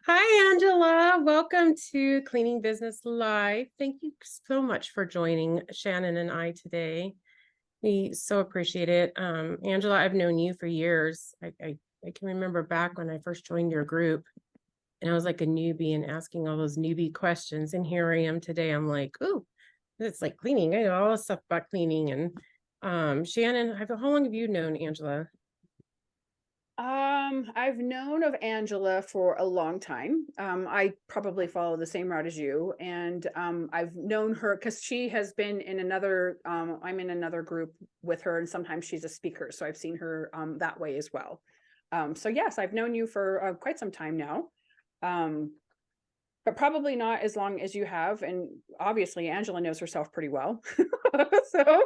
Hi, Angela. Welcome to Cleaning Business Live. Thank you so much for joining Shannon and I today. We so appreciate it. Angela, I've known you for years. I can remember back when I first joined your group and I was like a newbie and asking all those newbie questions. And here I am today. I'm like, oh, it's like cleaning. I know all this stuff about cleaning. And Shannon, how long have you known Angela? I've known of Angela for a long time. I probably follow the same route as you, and I've known her because she has been in another. I'm in another group with her, and sometimes she's a speaker, so I've seen her that way as well. So yes, I've known you for quite some time now, but probably not as long as you have. And obviously, Angela knows herself pretty well. So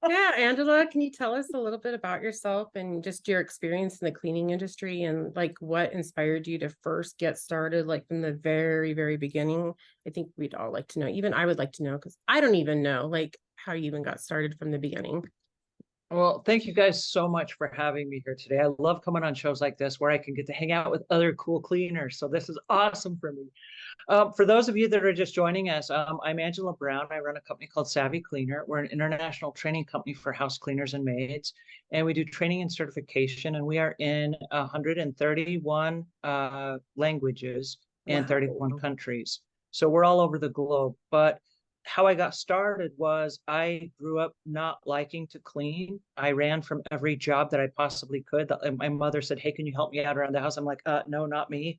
Yeah, Angela, can you tell us a little bit about yourself and just your experience in the cleaning industry and like what inspired you to first get started, like from the very, very beginning? I think we'd all like to know. Even I would like to know because I don't even know like how you even got started from the beginning. Well, thank you guys so much for having me here today. I love coming on shows like this where I can get to hang out with other cool cleaners. So this is awesome for me. For those of you that are just joining us, I'm Angela Brown. I run a company called Savvy Cleaner. We're an international training company for house cleaners and maids, and we do training and certification. And we are in 131 languages and 31 countries. So we're all over the globe. But how I got started was I grew up not liking to clean. I ran from every job that I possibly could. My mother said, "Hey, can you help me out around the house?" I'm like, no, not me.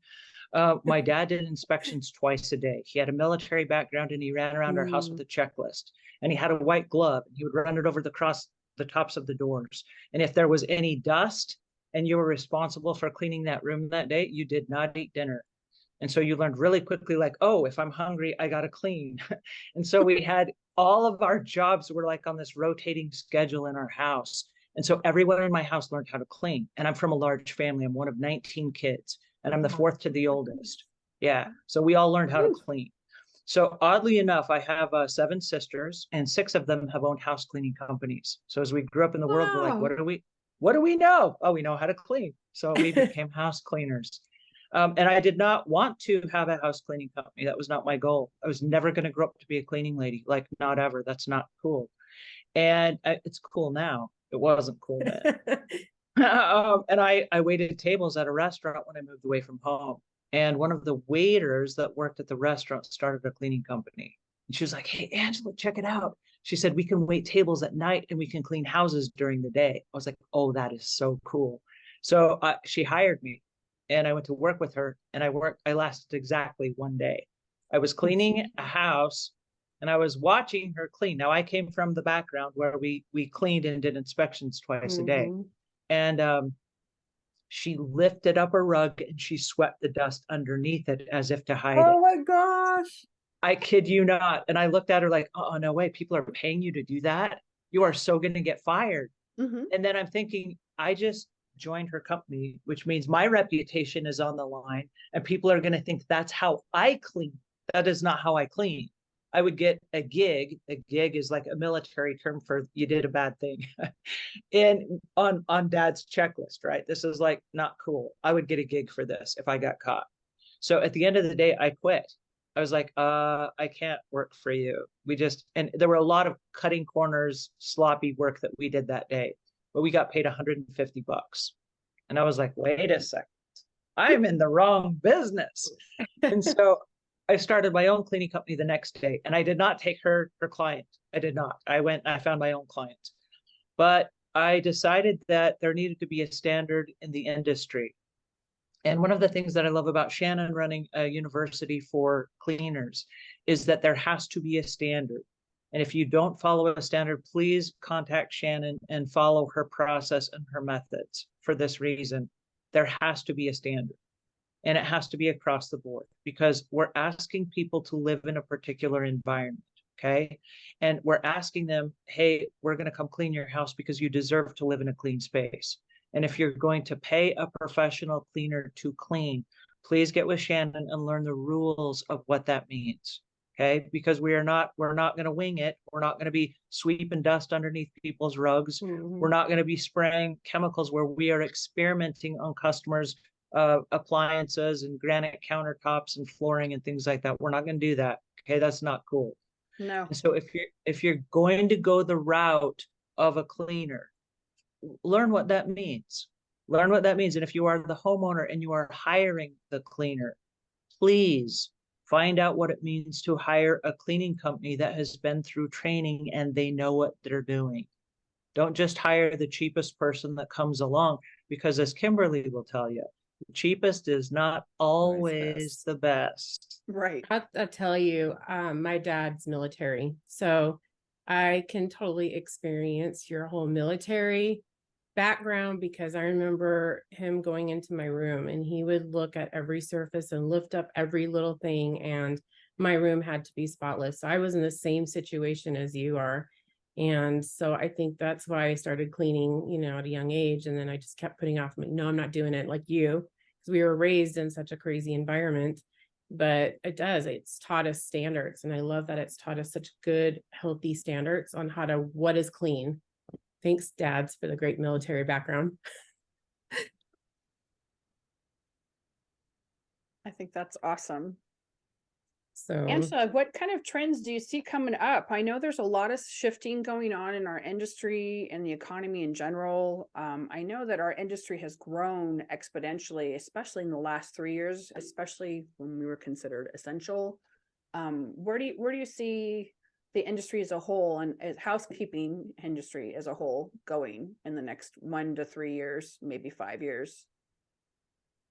My dad did inspections twice a day. He had a military background and he ran around our house with a checklist. And he had a white glove and he would run it over across the tops of the doors. And if there was any dust and you were responsible for cleaning that room that day, you did not eat dinner. And so you learned really quickly, like, oh, if I'm hungry, I got to clean. And so we had all of our jobs were like on this rotating schedule in our house. And so everyone in my house learned how to clean. And I'm from a large family. I'm one of 19 kids, and I'm the fourth to the oldest. Yeah. So we all learned how to clean. So oddly enough, I have 7 sisters, and 6 of them have owned house cleaning companies. So as we grew up in the world, we're like, what do we know? Oh, we know how to clean. So we became house cleaners. And I did not want to have a house cleaning company. That was not my goal. I was never going to grow up to be a cleaning lady, like not ever. That's not cool. And it's cool now. It wasn't cool then. And I waited tables at a restaurant when I moved away from home. And one of the waiters that worked at the restaurant started a cleaning company. And she was like, "Hey, Angela, check it out." She said, "We can wait tables at night and we can clean houses during the day." I was like, "Oh, that is so cool." So she hired me. And I went to work with her, and I lasted exactly one day. I was cleaning a house and I was watching her clean. Now I came from the background where we cleaned and did inspections twice a day. And she lifted up a rug and she swept the dust underneath it as if to hide it. Oh my gosh. I kid you not. And I looked at her like, oh, no way. People are paying you to do that. You are so going to get fired. And then I'm thinking, I just joined her company, which means my reputation is on the line and people are going to think that's how I clean. That is not how I clean. I would get a gig. A gig is like a military term for you did a bad thing. And on dad's checklist, right? This is like not cool. I would get a gig for this if I got caught. So at the end of the day, I quit. I was like, I can't work for you. And there were a lot of cutting corners, sloppy work that we did that day, but we got paid $150. And I was like, wait a second, I'm in the wrong business. And so I started my own cleaning company the next day, and I did not take her client. I did not. I went and I found my own client. But I decided that there needed to be a standard in the industry. And one of the things that I love about Shannon running a university for cleaners is that there has to be a standard. And if you don't follow a standard, please contact Shannon and follow her process and her methods. For this reason, there has to be a standard. And it has to be across the board, because we're asking people to live in a particular environment. Okay. And we're asking them, hey, we're going to come clean your house because you deserve to live in a clean space. And if you're going to pay a professional cleaner to clean, please get with Shannon and learn the rules of what that means. Okay. Because we're not going to wing it. We're not going to be sweeping dust underneath people's rugs. We're not going to be spraying chemicals where we are experimenting on customers' appliances and granite countertops and flooring and things like that. We're not going to do that. Okay. That's not cool. No. And so if you're going to go the route of a cleaner, learn what that means. Learn what that means. And if you are the homeowner and you are hiring the cleaner, please find out what it means to hire a cleaning company that has been through training and they know what they're doing. Don't just hire the cheapest person that comes along, because as Kimberly will tell you, the cheapest is not always the best. Right. I'll tell you, my dad's military, so I can totally experience your whole military background, because I remember him going into my room and he would look at every surface and lift up every little thing, and my room had to be spotless. So I was in the same situation as you are. And so I think that's why I started cleaning, at a young age. And then I just kept putting off, like, no, I'm not doing it like you, because we were raised in such a crazy environment. But it's taught us standards. And I love that it's taught us such good, healthy standards on what is clean. Thanks, dads, for the great military background. I think that's awesome. So, Angela, what kind of trends do you see coming up? I know there's a lot of shifting going on in our industry and the economy in general. I know that our industry has grown exponentially, especially in the last 3 years, especially when we were considered essential. Where do you see the industry as a whole and housekeeping industry as a whole going in the next 1 to 3 years, maybe 5 years?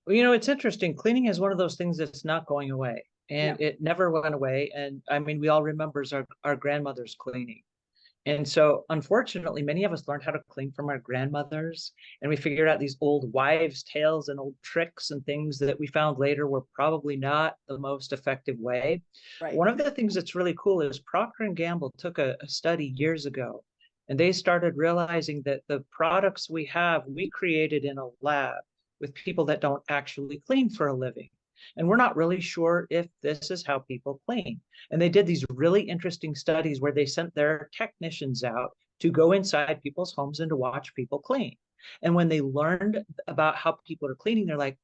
Well, it's interesting. Cleaning is one of those things that's not going away. And No. it never went away. And I mean, we all remember our grandmothers cleaning. And so unfortunately, many of us learned how to clean from our grandmothers, and we figured out these old wives' tales and old tricks and things that we found later were probably not the most effective way. Right. One of the things that's really cool is Procter & Gamble took a study years ago, and they started realizing that the products we created in a lab with people that don't actually clean for a living. And we're not really sure if this is how people clean. And they did these really interesting studies where they sent their technicians out to go inside people's homes and to watch people clean. And when they learned about how people are cleaning, they're like,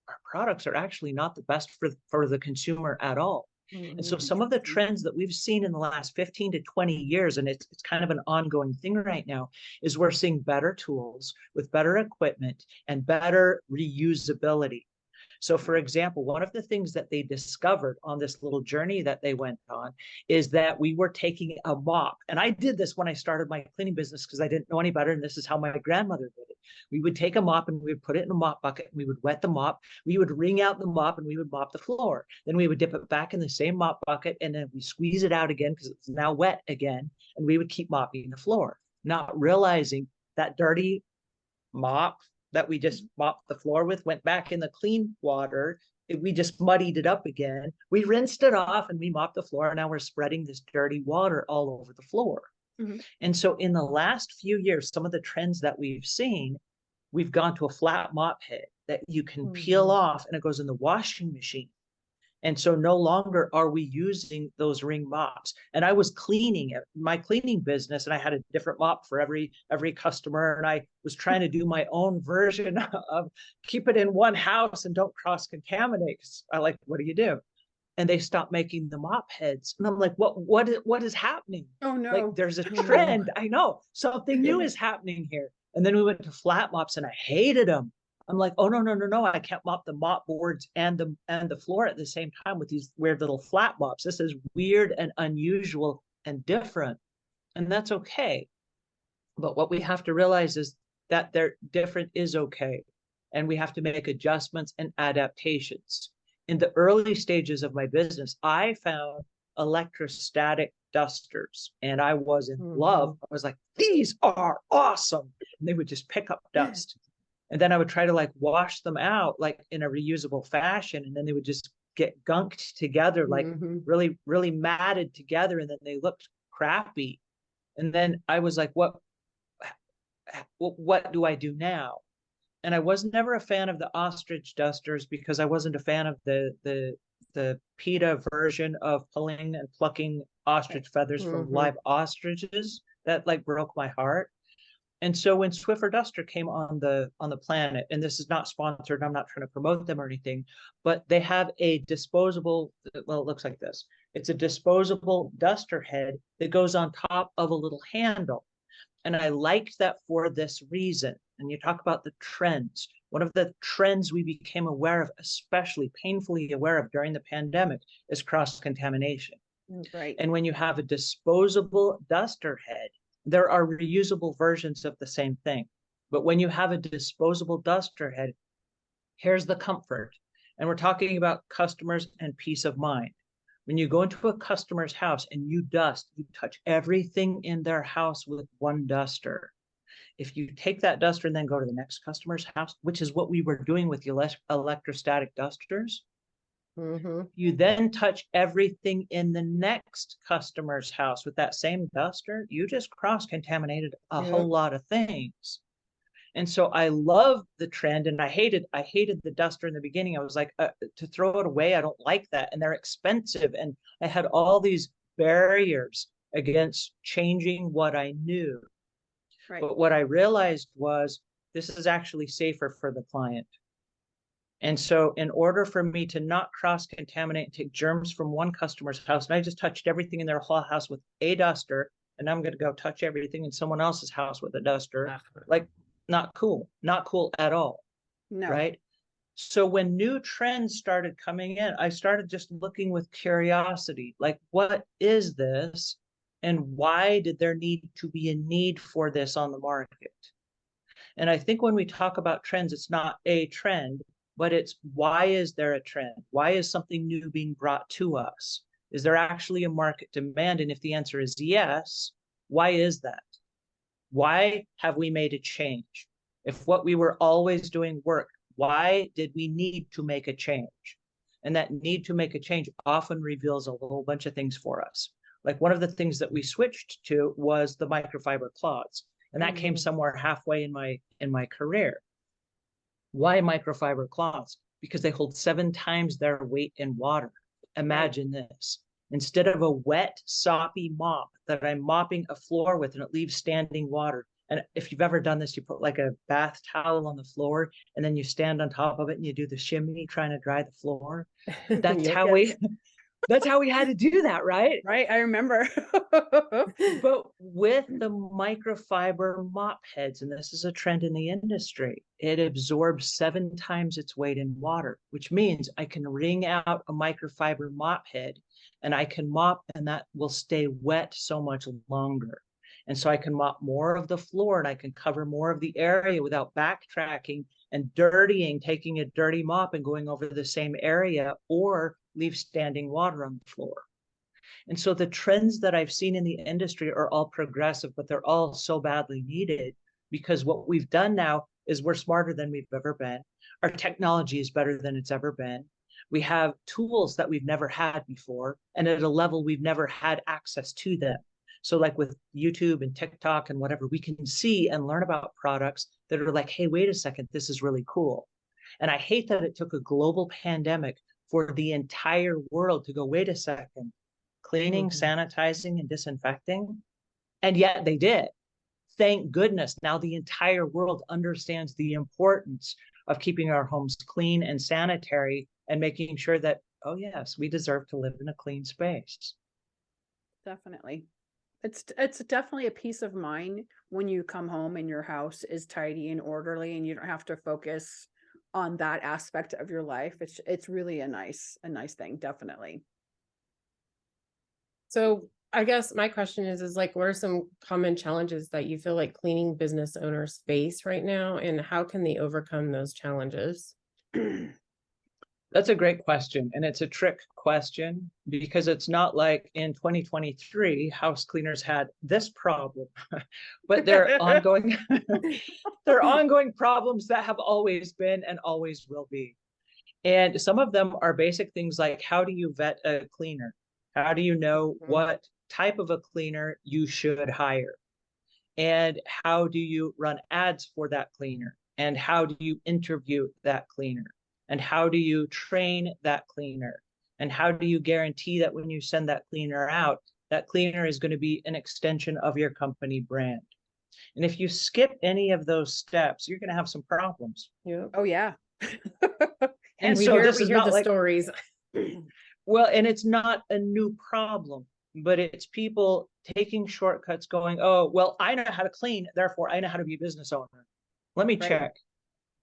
our products are actually not the best for the consumer at all. And so some of the trends that we've seen in the last 15 to 20 years, and it's kind of an ongoing thing right now, is we're seeing better tools with better equipment and better reusability. So for example, one of the things that they discovered on this little journey that they went on is that we were taking a mop. And I did this when I started my cleaning business because I didn't know any better. And this is how my grandmother did it. We would take a mop and we would put it in a mop bucket and we would wet the mop. We would wring out the mop and we would mop the floor. Then we would dip it back in the same mop bucket and then we squeeze it out again because it's now wet again. And we would keep mopping the floor, not realizing that dirty mop that we just mopped the floor with went back in the clean water. We just muddied it up again. We rinsed it off and we mopped the floor. And now we're spreading this dirty water all over the floor. Mm-hmm. And so in the last few years, some of the trends that we've seen, we've gone to a flat mop head that you can peel off and it goes in the washing machine. And so no longer are we using those ring mops. And I was cleaning my cleaning business and I had a different mop for every customer. And I was trying to do my own version of keep it in one house and don't cross contaminate. Cause I like, what do you do? And they stopped making the mop heads. And I'm like, what is happening? Oh no. Like there's a trend. I know something new is happening here. And then we went to flat mops and I hated them. I'm like, oh, no, no, no, no. I can't mop the mop boards and the floor at the same time with these weird little flat mops. This is weird and unusual and different. And that's okay. But what we have to realize is that they're different is okay. And we have to make adjustments and adaptations. In the early stages of my business, I found electrostatic dusters and I was in love. I was like, these are awesome. And they would just pick up dust. And then I would try to like wash them out like in a reusable fashion. And then they would just get gunked together, like really, really matted together. And then they looked crappy. And then I was like, what do I do now? And I was never a fan of the ostrich dusters because I wasn't a fan of the PETA version of pulling and plucking ostrich feathers from live ostriches. That like broke my heart. And so when Swiffer Duster came on the planet, and this is not sponsored, I'm not trying to promote them or anything, but they have a disposable, well, it looks like this. It's a disposable duster head that goes on top of a little handle. And I liked that for this reason. And you talk about the trends. One of the trends we became aware of, especially painfully aware of during the pandemic, is cross-contamination. Right. And when you have a disposable duster head, there are reusable versions of the same thing. But when you have a disposable duster head, here's the comfort. And we're talking about customers and peace of mind. When you go into a customer's house and you dust, you touch everything in their house with one duster. If you take that duster and then go to the next customer's house, which is what we were doing with the electrostatic dusters, you then touch everything in the next customer's house with that same duster, you just cross-contaminated a whole lot of things. And so I love the trend, and I hated the duster in the beginning. I was like, to throw it away, I don't like that. And they're expensive. And I had all these barriers against changing what I knew. Right. But what I realized was this is actually safer for the client. And so in order for me to not cross-contaminate and take germs from one customer's house, and I just touched everything in their whole house with a duster, and I'm going to go touch everything in someone else's house with a duster, like not cool at all. No. Right. So when new trends started coming in, I started just looking with curiosity, like, what is this? And why did there need to be a need for this on the market? And I think when we talk about trends, it's not a trend, but it's why is there a trend? Why is something new being brought to us? Is there actually a market demand? And if the answer is yes, why is that? Why have we made a change? If what we were always doing worked, why did we need to make a change? And that need to make a change often reveals a whole bunch of things for us. Like one of the things that we switched to was the microfiber cloths. And that came somewhere halfway in my career. Why microfiber cloths? Because they hold 7 times their weight in water. Imagine this. Instead of a wet, soppy mop that I'm mopping a floor with and it leaves standing water. And if you've ever done this, you put like a bath towel on the floor and then you stand on top of it and you do the shimmy trying to dry the floor. That's how we had to do that, right? Right, I remember. But with the microfiber mop heads, and this is a trend in the industry, it absorbs 7 times its weight in water, which means I can wring out a microfiber mop head and I can mop and that will stay wet so much longer. And so I can mop more of the floor and I can cover more of the area without backtracking and dirtying, taking a dirty mop and going over the same area or leave standing water on the floor. And so the trends that I've seen in the industry are all progressive, but they're all so badly needed because what we've done now is we're smarter than we've ever been. Our technology is better than it's ever been. We have tools that we've never had before and at a level we've never had access to them. So like with YouTube and TikTok and whatever, we can see and learn about products that are like, hey, wait a second, this is really cool. And I hate that it took a global pandemic for the entire world to go, wait a second, cleaning, sanitizing, and disinfecting. And yet they did. Thank goodness. Now the entire world understands the importance of keeping our homes clean and sanitary and making sure that, oh yes, we deserve to live in a clean space. Definitely. It's definitely a peace of mind when you come home and your house is tidy and orderly and you don't have to focus on that aspect of your life, it's really a nice thing, definitely. So I guess my question is like, what are some common challenges that you feel like cleaning business owners face right now, and how can they overcome those challenges? That's a great question. And it's a trick question because it's not like in 2023, house cleaners had this problem, but they're ongoing, they're ongoing problems that have always been and always will be. And some of them are basic things like, how do you vet a cleaner? How do you know what type of a cleaner you should hire? And how do you run ads for that cleaner? And how do you interview that cleaner? And how do you train that cleaner? And how do you guarantee that when you send that cleaner out, that cleaner is going to be an extension of your company brand? And if you skip any of those steps, you're going to have some problems. Yeah. Oh yeah. And we so hear, this we is hear not the like, stories. well, and it's not a new problem, but it's people taking shortcuts going, oh, well, I know how to clean, therefore I know how to be a business owner. Let me Right. check.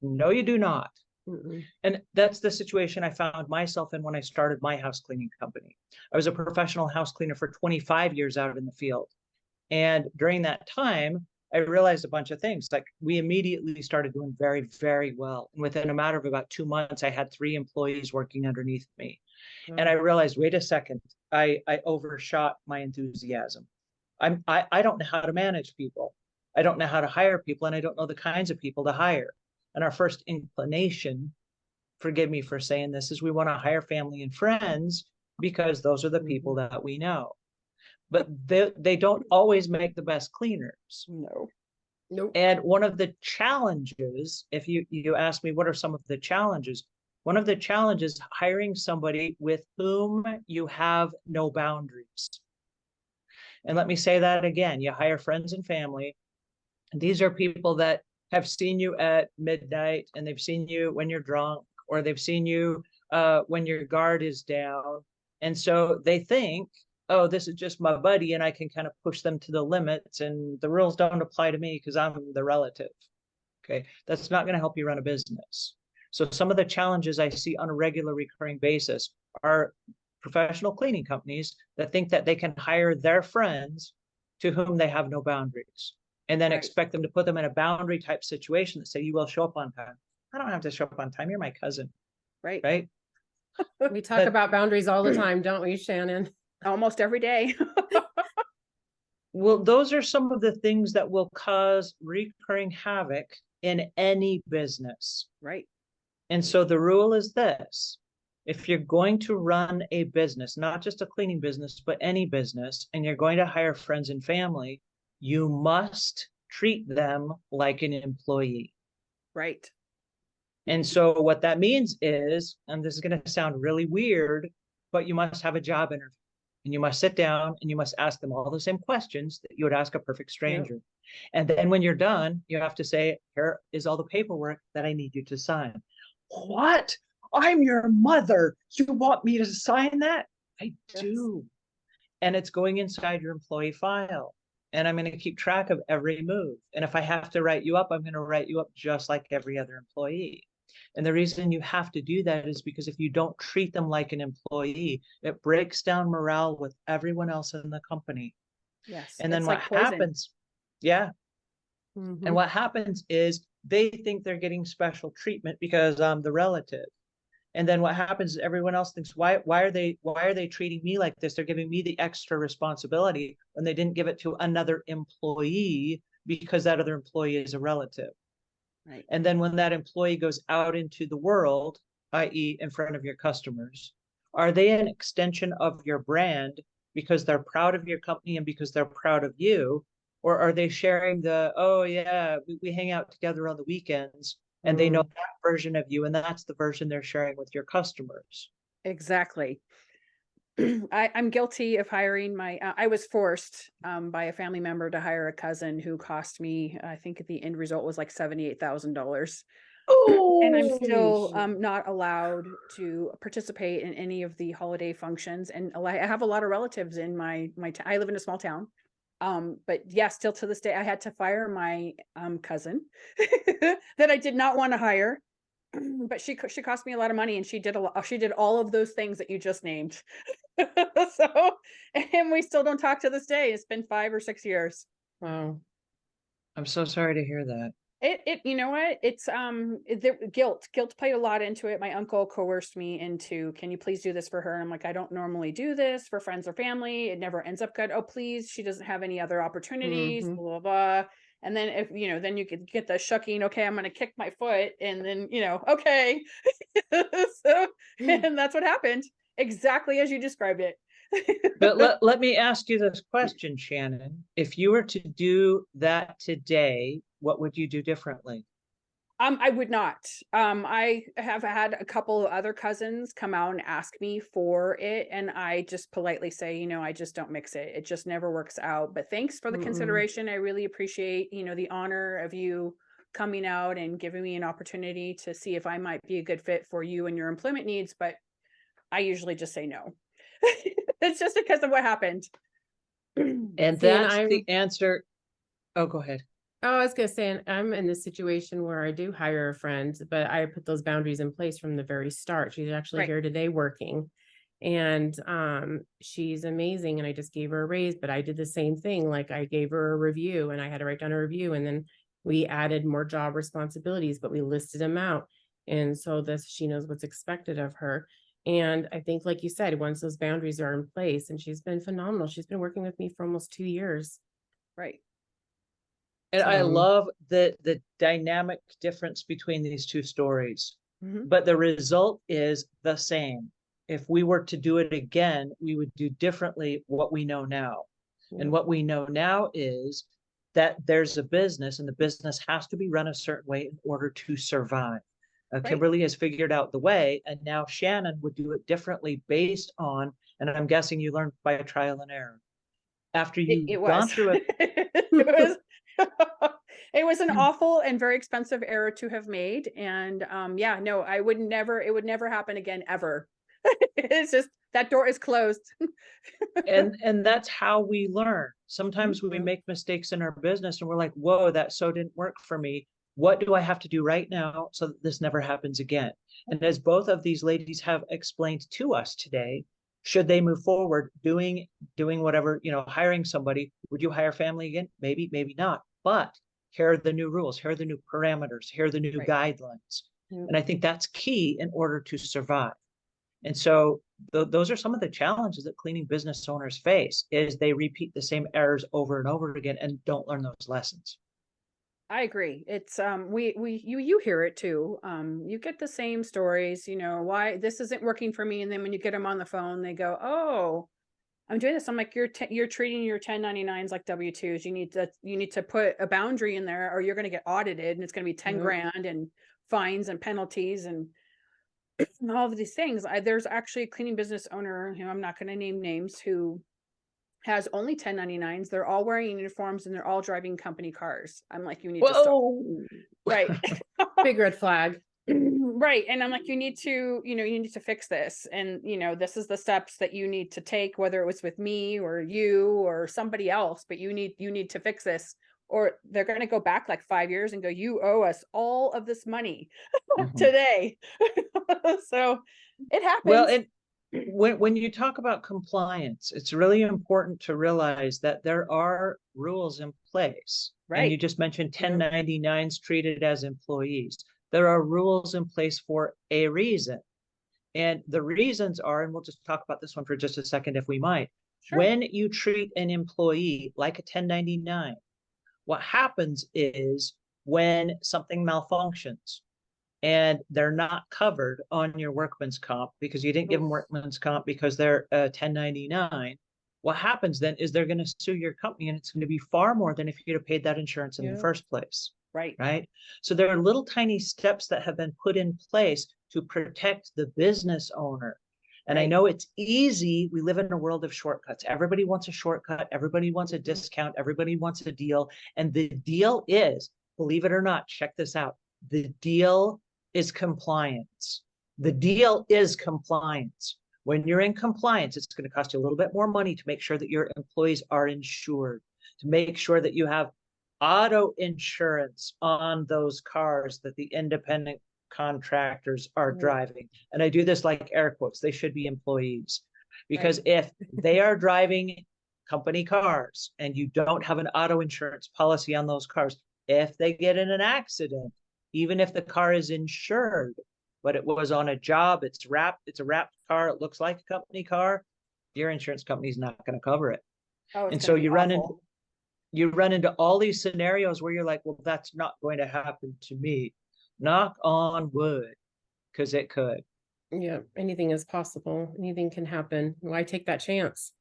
No, you do not. Mm-mm. And that's the situation I found myself in when I started my house cleaning company. I was a professional house cleaner for 25 years out in the field. And during that time, I realized a bunch of things. Like, we immediately started doing very, very well. And within a matter of about 2 months, I had 3 employees working underneath me. And I realized, wait a second, I overshot my enthusiasm. I don't know how to manage people. I don't know how to hire people, and I don't know the kinds of people to hire. And our first inclination, forgive me for saying this, is we want to hire family and friends because those are the people that we know. But they don't always make the best cleaners. No. Nope. And one of the challenges, if you ask me what are some of the challenges, one of the challenges, hiring somebody with whom you have no boundaries. And let me say that again, you hire friends and family. These are people that have seen you at midnight, and they've seen you when you're drunk, or they've seen you when your guard is down. And so they think, oh, this is just my buddy, and I can kind of push them to the limits, and the rules don't apply to me because I'm the relative. Okay, that's not going to help you run a business. So some of the challenges I see on a regular recurring basis are professional cleaning companies that think that they can hire their friends to whom they have no boundaries, and then expect them to put them in a boundary type situation that say, you will show up on time. I don't have to show up on time. You're my cousin. Right. Right. We talk about boundaries all the time, don't we, Shannon? Almost every day. Well, those are some of the things that will cause recurring havoc in any business. Right. And so the rule is this: if you're going to run a business, not just a cleaning business, but any business, and you're going to hire friends and family, you must treat them like an employee. Right. And so what that means is, and this is going to sound really weird, but you must have a job interview, and you must sit down and you must ask them all the same questions that you would ask a perfect stranger. Yep. And then when you're done, you have to say, here is all the paperwork that I need you to sign. What? I'm your mother. You want me to sign that? I do. And it's going inside your employee file. And I'm going to keep track of every move. And if I have to write you up, I'm going to write you up just like every other employee. And the reason you have to do that is because if you don't treat them like an employee, it breaks down morale with everyone else in the company. Yes. And then what happens? Yeah. Mm-hmm. And what happens is they think they're getting special treatment because I'm the relative. And then what happens is everyone else thinks, why are they treating me like this? They're giving me the extra responsibility when they didn't give it to another employee because that other employee is a relative. Right. And then when that employee goes out into the world, i.e. in front of your customers, are they an extension of your brand because they're proud of your company and because they're proud of you? Or are they sharing the, oh yeah, we hang out together on the weekends, and they know that version of you, and that's the version they're sharing with your customers? Exactly. I'm guilty of hiring I was forced by a family member to hire a cousin who cost me, I think the end result was like $78,000. And I'm still not allowed to participate in any of the holiday functions. And I have a lot of relatives in my I live in a small town. But yeah, still to this day, I had to fire my cousin that I did not want to hire but she cost me a lot of money, and she did all of those things that you just named. So, and we still don't talk to this day. It's been 5 or 6 years. Wow. I'm so sorry to hear that. You know what? It's guilt played a lot into it. My uncle coerced me into, can you please do this for her? And I'm like, I don't normally do this for friends or family. It never ends up good. Oh, please, she doesn't have any other opportunities, Mhm. blah, blah, blah. And then if, then you could get the shucking, okay, I'm going to kick my foot. And then, okay. So, and that's what happened. Exactly as you described it. But let me ask you this question, Shannon. If you were to do that today, what would you do differently? I would not. I have had a couple of other cousins come out and ask me for it, and I just politely say, I just don't mix it. It just never works out. But thanks for the Mm-mm. consideration. I really appreciate, the honor of you coming out and giving me an opportunity to see if I might be a good fit for you and your employment needs. But I usually just say no. It's just because of what happened. And See, and that's the answer. Oh, go ahead. Oh, I was gonna say, and I'm in this situation where I do hire a friend, but I put those boundaries in place from the very start. She's actually Right. here today working, and she's amazing. And I just gave her a raise, but I did the same thing. Like I gave her a review, and I had to write down a review, and then we added more job responsibilities, but we listed them out, and so this she knows what's expected of her. And I think, like you said, once those boundaries are in place, and she's been phenomenal. She's been working with me for almost 2 years. Right. And I So, love the dynamic difference between these two stories. Mhm. But the result is the same. If we were to do it again, we would do differently what we know now. Yeah. And what we know now is that there's a business, and the business has to be run a certain way in order to survive. Right. Kimberly has figured out the way, and now Shannon would do it differently based on, and I'm guessing you learned by trial and error. After It you've was. gone through it, It was it was an awful and very expensive error to have made. And yeah, no, it would never happen again, ever. It's just that door is closed. and that's how we learn. Sometimes we Mhm. make mistakes in our business and we're like, whoa, that so didn't work for me. What do I have to do right now so that this never happens again? And as both of these ladies have explained to us today, should they move forward doing whatever, hiring somebody, would you hire family again? Maybe, maybe not. But here are the new rules, here are the new parameters, here are the new Right. guidelines. Yeah. And I think that's key in order to survive. And so those are some of the challenges that cleaning business owners face, is they repeat the same errors over and over again and don't learn those lessons. I agree. It's you hear it too. You get the same stories, why this isn't working for me. And then when you get them on the phone, they go, oh, I'm doing this. I'm like, you're treating your 1099s like W-2s. You need to put a boundary in there, or you're going to get audited, and it's going to be 10 Yep. grand and fines and penalties and all of these things. There's actually a cleaning business owner, I'm not going to name names, who has only 1099s. They're all wearing uniforms and they're all driving company cars. I'm like, you need to stop. Whoa! Right. Big red flag. Right. And I'm like, you need to fix this. And, this is the steps that you need to take, whether it was with me or you or somebody else, but you need to fix this, or they're going to go back like 5 years and go, you owe us all of this money today. So it happens. Well, and when you talk about compliance, it's really important to realize that there are rules in place. And you Right. just mentioned 1099s treated as employees. There are rules in place for a reason. And the reasons are, and we'll just talk about this one for just a second if we might. Sure. When you treat an employee like a 1099, what happens is when something malfunctions and they're not covered on your workman's comp because you didn't give them workman's comp because they're 1099, what happens then is they're going to sue your company, and it's going to be far more than if you'd have paid that insurance in the first place. Right. Right. So there are little tiny steps that have been put in place to protect the business owner. And I Right. know it's easy. We live in a world of shortcuts. Everybody wants a shortcut. Everybody wants a discount. Everybody wants a deal. And the deal is, believe it or not, check this out. The deal is compliance. The deal is compliance. When you're in compliance, it's going to cost you a little bit more money to make sure that your employees are insured, to make sure that you have auto insurance on those cars that the independent contractors are Right. driving. And I do this like air quotes, they should be employees. Because Right. if they are driving company cars and you don't have an auto insurance policy on those cars, if they get in an accident, even if the car is insured, but it was on a job, it's a wrapped car, it looks like a company car, your insurance company is not going to cover it. Oh, it's And gonna so be awful. you run into all these scenarios where you're like, well, that's not going to happen to me. Knock on wood, because it could. Yeah, anything is possible. Anything can happen. Why take that chance?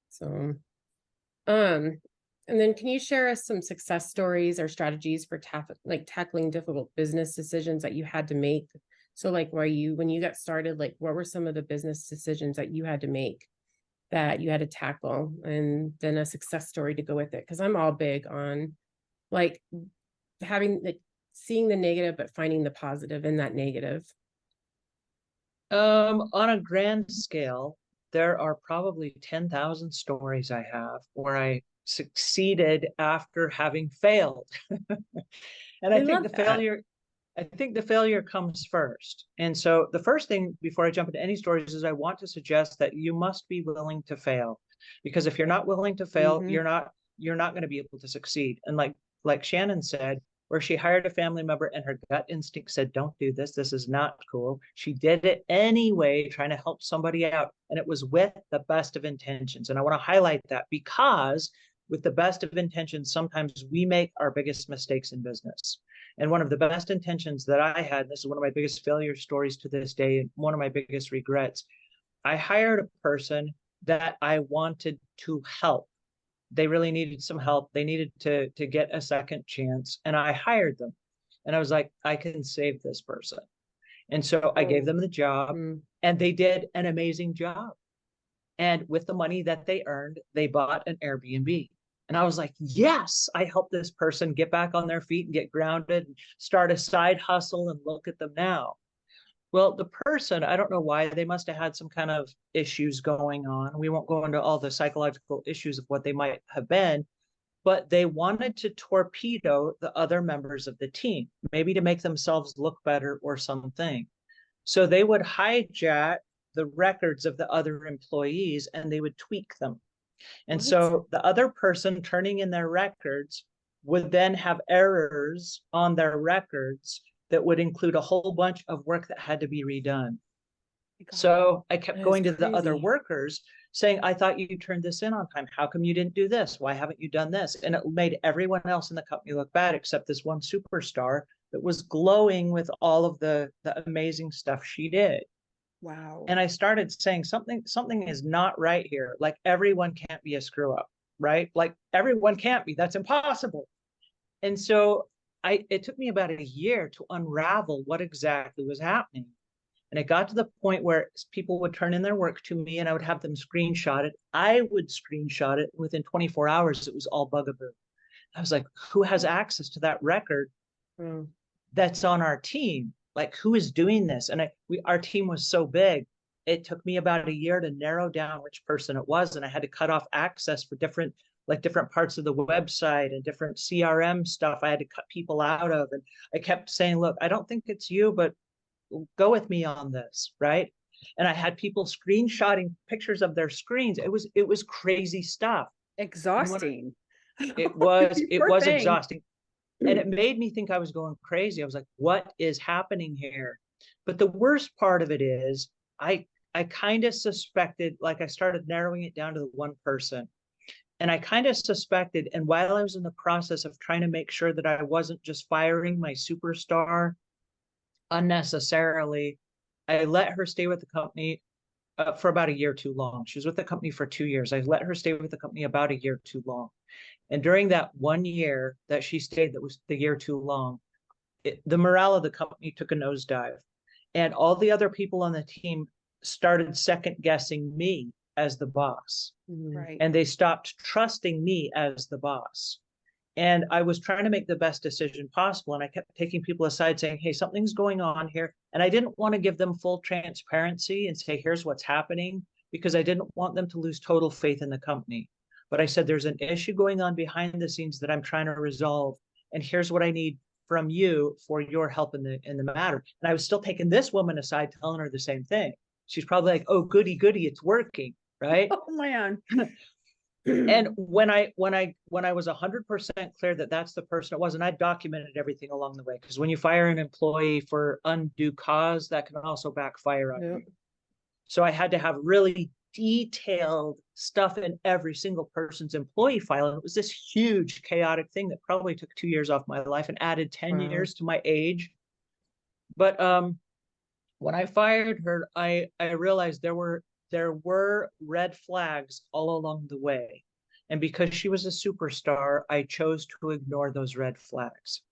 So, and then can you share us some success stories or strategies for tackling difficult business decisions that you had to make? So like when you got started, like what were some of the business decisions that you had to make that you had to tackle, and then a success story to go with it? Because I'm all big on like having like seeing the negative but finding the positive in that negative. On a grand scale, there are probably 10,000 stories I have where I succeeded after having failed. And I love that. I think the failure comes first. And so the first thing before I jump into any stories is I want to suggest that you must be willing to fail. Because if you're not willing to fail, Mhm. you're not going to be able to succeed. And like Shannon said, where she hired a family member and her gut instinct said, don't do this. This is not cool. She did it anyway, trying to help somebody out. And it was with the best of intentions. And I want to highlight that because with the best of intentions, sometimes we make our biggest mistakes in business. And one of the best intentions that I had, this is one of my biggest failure stories to this day, and one of my biggest regrets. I hired a person that I wanted to help. They really needed some help. They needed to get a second chance. And I hired them. And I was like, I can save this person. And so I gave them the job, Mm. and they did an amazing job. And with the money that they earned, they bought an Airbnb. And I was like, yes, I helped this person get back on their feet and get grounded and start a side hustle, and look at them now. Well, the person, I don't know why, they must have had some kind of issues going on. We won't go into all the psychological issues of what they might have been, but they wanted to torpedo the other members of the team, maybe to make themselves look better or something. So they would hijack the records of the other employees and they would tweak them. And What? so the other person turning in their records would then have errors on their records that would include a whole bunch of work that had to be redone. So I kept That is going to the other crazy. workers saying, I thought you turned this in on time. How come you didn't do this? Why haven't you done this? And it made everyone else in the company look bad, except this one superstar that was glowing with all of the amazing stuff she did. Wow. And I started saying something is not right here. Like everyone can't be a screw up, right? Like everyone can't be. That's impossible. And so it took me about a year to unravel what exactly was happening. And it got to the point where people would turn in their work to me and I would have them screenshot it. I would screenshot it. Within 24 hours, it was all bugaboo. I was like, who has access to that record Mm. that's on our team? Like, who is doing this? And our team was so big. It took me about a year to narrow down which person it was. And I had to cut off access for different parts of the website and different CRM stuff. I had to cut people out of. And I kept saying, look, I don't think it's you, but go with me on this, right? And I had people screenshotting pictures of their screens. It was crazy stuff. Exhausting. It was Poor thing. exhausting. And it made me think I was going crazy. I was like, what is happening here? But the worst part of it is I kind of suspected, like I started narrowing it down to the one person. And I kind of suspected, and while I was in the process of trying to make sure that I wasn't just firing my superstar unnecessarily, I let her stay with the company for about a year too long. She was with the company for 2 years. I let her stay with the company about a year too long. And during that 1 year that she stayed, that was the year too long, the morale of the company took a nosedive. And all the other people on the team started second guessing me as the boss. Right. And they stopped trusting me as the boss. And I was trying to make the best decision possible. And I kept taking people aside saying, hey, something's going on here. And I didn't want to give them full transparency and say, here's what's happening, because I didn't want them to lose total faith in the company. But I said, there's an issue going on behind the scenes that I'm trying to resolve. And here's what I need from you for your help in the matter. And I was still taking this woman aside, telling her the same thing. She's probably like, oh, goody, goody, it's working, right? Oh man. And when I was 100% clear that that's the person it was, and I documented everything along the way, because when you fire an employee for undue cause, that can also backfire on you. So I had to have really detailed stuff in every single person's employee file. And it was this huge chaotic thing that probably took 2 years off my life and added 10 years to my age. But when I fired her, I realized there were red flags all along the way. And because she was a superstar, I chose to ignore those red flags.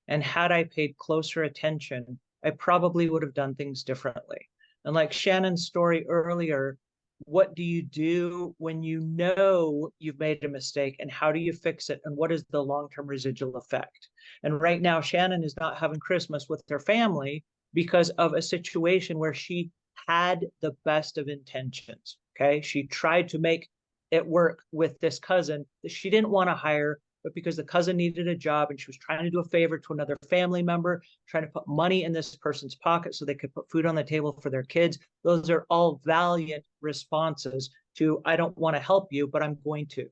And had I paid closer attention, I probably would have done things differently. And like Shannon's story earlier, what do you do when you know you've made a mistake, and how do you fix it? And what is the long-term residual effect? And right now, Shannon is not having Christmas with her family because of a situation where she had the best of intentions. Okay. She tried to make it work with this cousin that she didn't want to hire, but because the cousin needed a job and she was trying to do a favor to another family member, trying to put money in this person's pocket so they could put food on the table for their kids. Those are all valiant responses to, I don't want to help you, but I'm going to.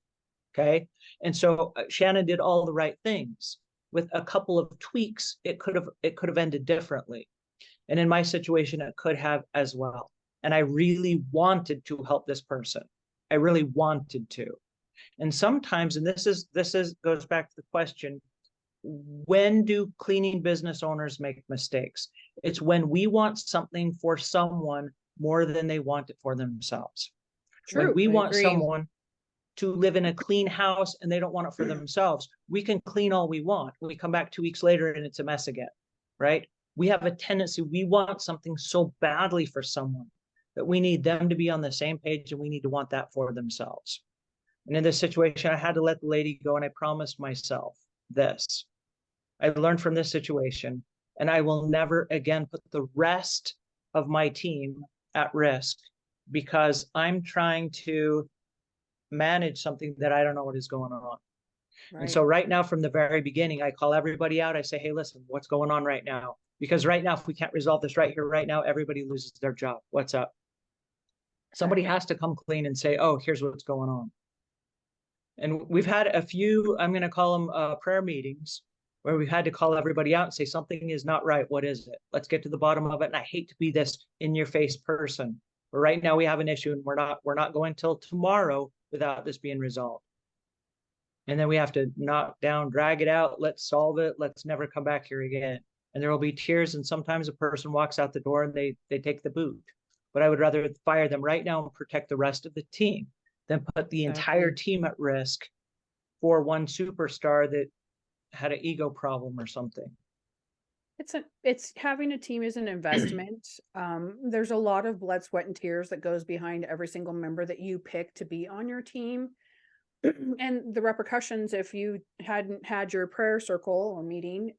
Okay. And so Shannon did all the right things. With a couple of tweaks, it could have ended differently. And in my situation, it could have as well. And I really wanted to help this person. I really wanted to. And sometimes, and this goes back to the question, when do cleaning business owners make mistakes? It's when we want something for someone more than they want it for themselves. True. When we want agree. someone to live in a clean house and they don't want it for themselves, we can clean all we want. We come back 2 weeks later and it's a mess again, right? We have a tendency, we want something so badly for someone that we need them to be on the same page, and we need to want that for themselves. And in this situation, I had to let the lady go, and I promised myself this. I learned from this situation, and I will never again put the rest of my team at risk because I'm trying to manage something that I don't know what is going on. Right. And so right now, from the very beginning, I call everybody out. I say, hey, listen, what's going on right now? Because right now, if we can't resolve this right here, right now, everybody loses their job. What's up? Somebody has to come clean and say, oh, here's what's going on. And we've had a few, I'm going to call them prayer meetings, where we've had to call everybody out and say, something is not right. What is it? Let's get to the bottom of it. And I hate to be this in-your-face person, but right now we have an issue, and we're not going till tomorrow without this being resolved. And then we have to knock down, drag it out. Let's solve it. Let's never come back here again. And there will be tears. And sometimes a person walks out the door and they take the boot. But I would rather fire them right now and protect the rest of the team than put the entire team at risk for one superstar that had an ego problem or something. It's having a team is an investment. There's a lot of blood, sweat, and tears that goes behind every single member that you pick to be on your team. And the repercussions, if you hadn't had your prayer circle or meeting,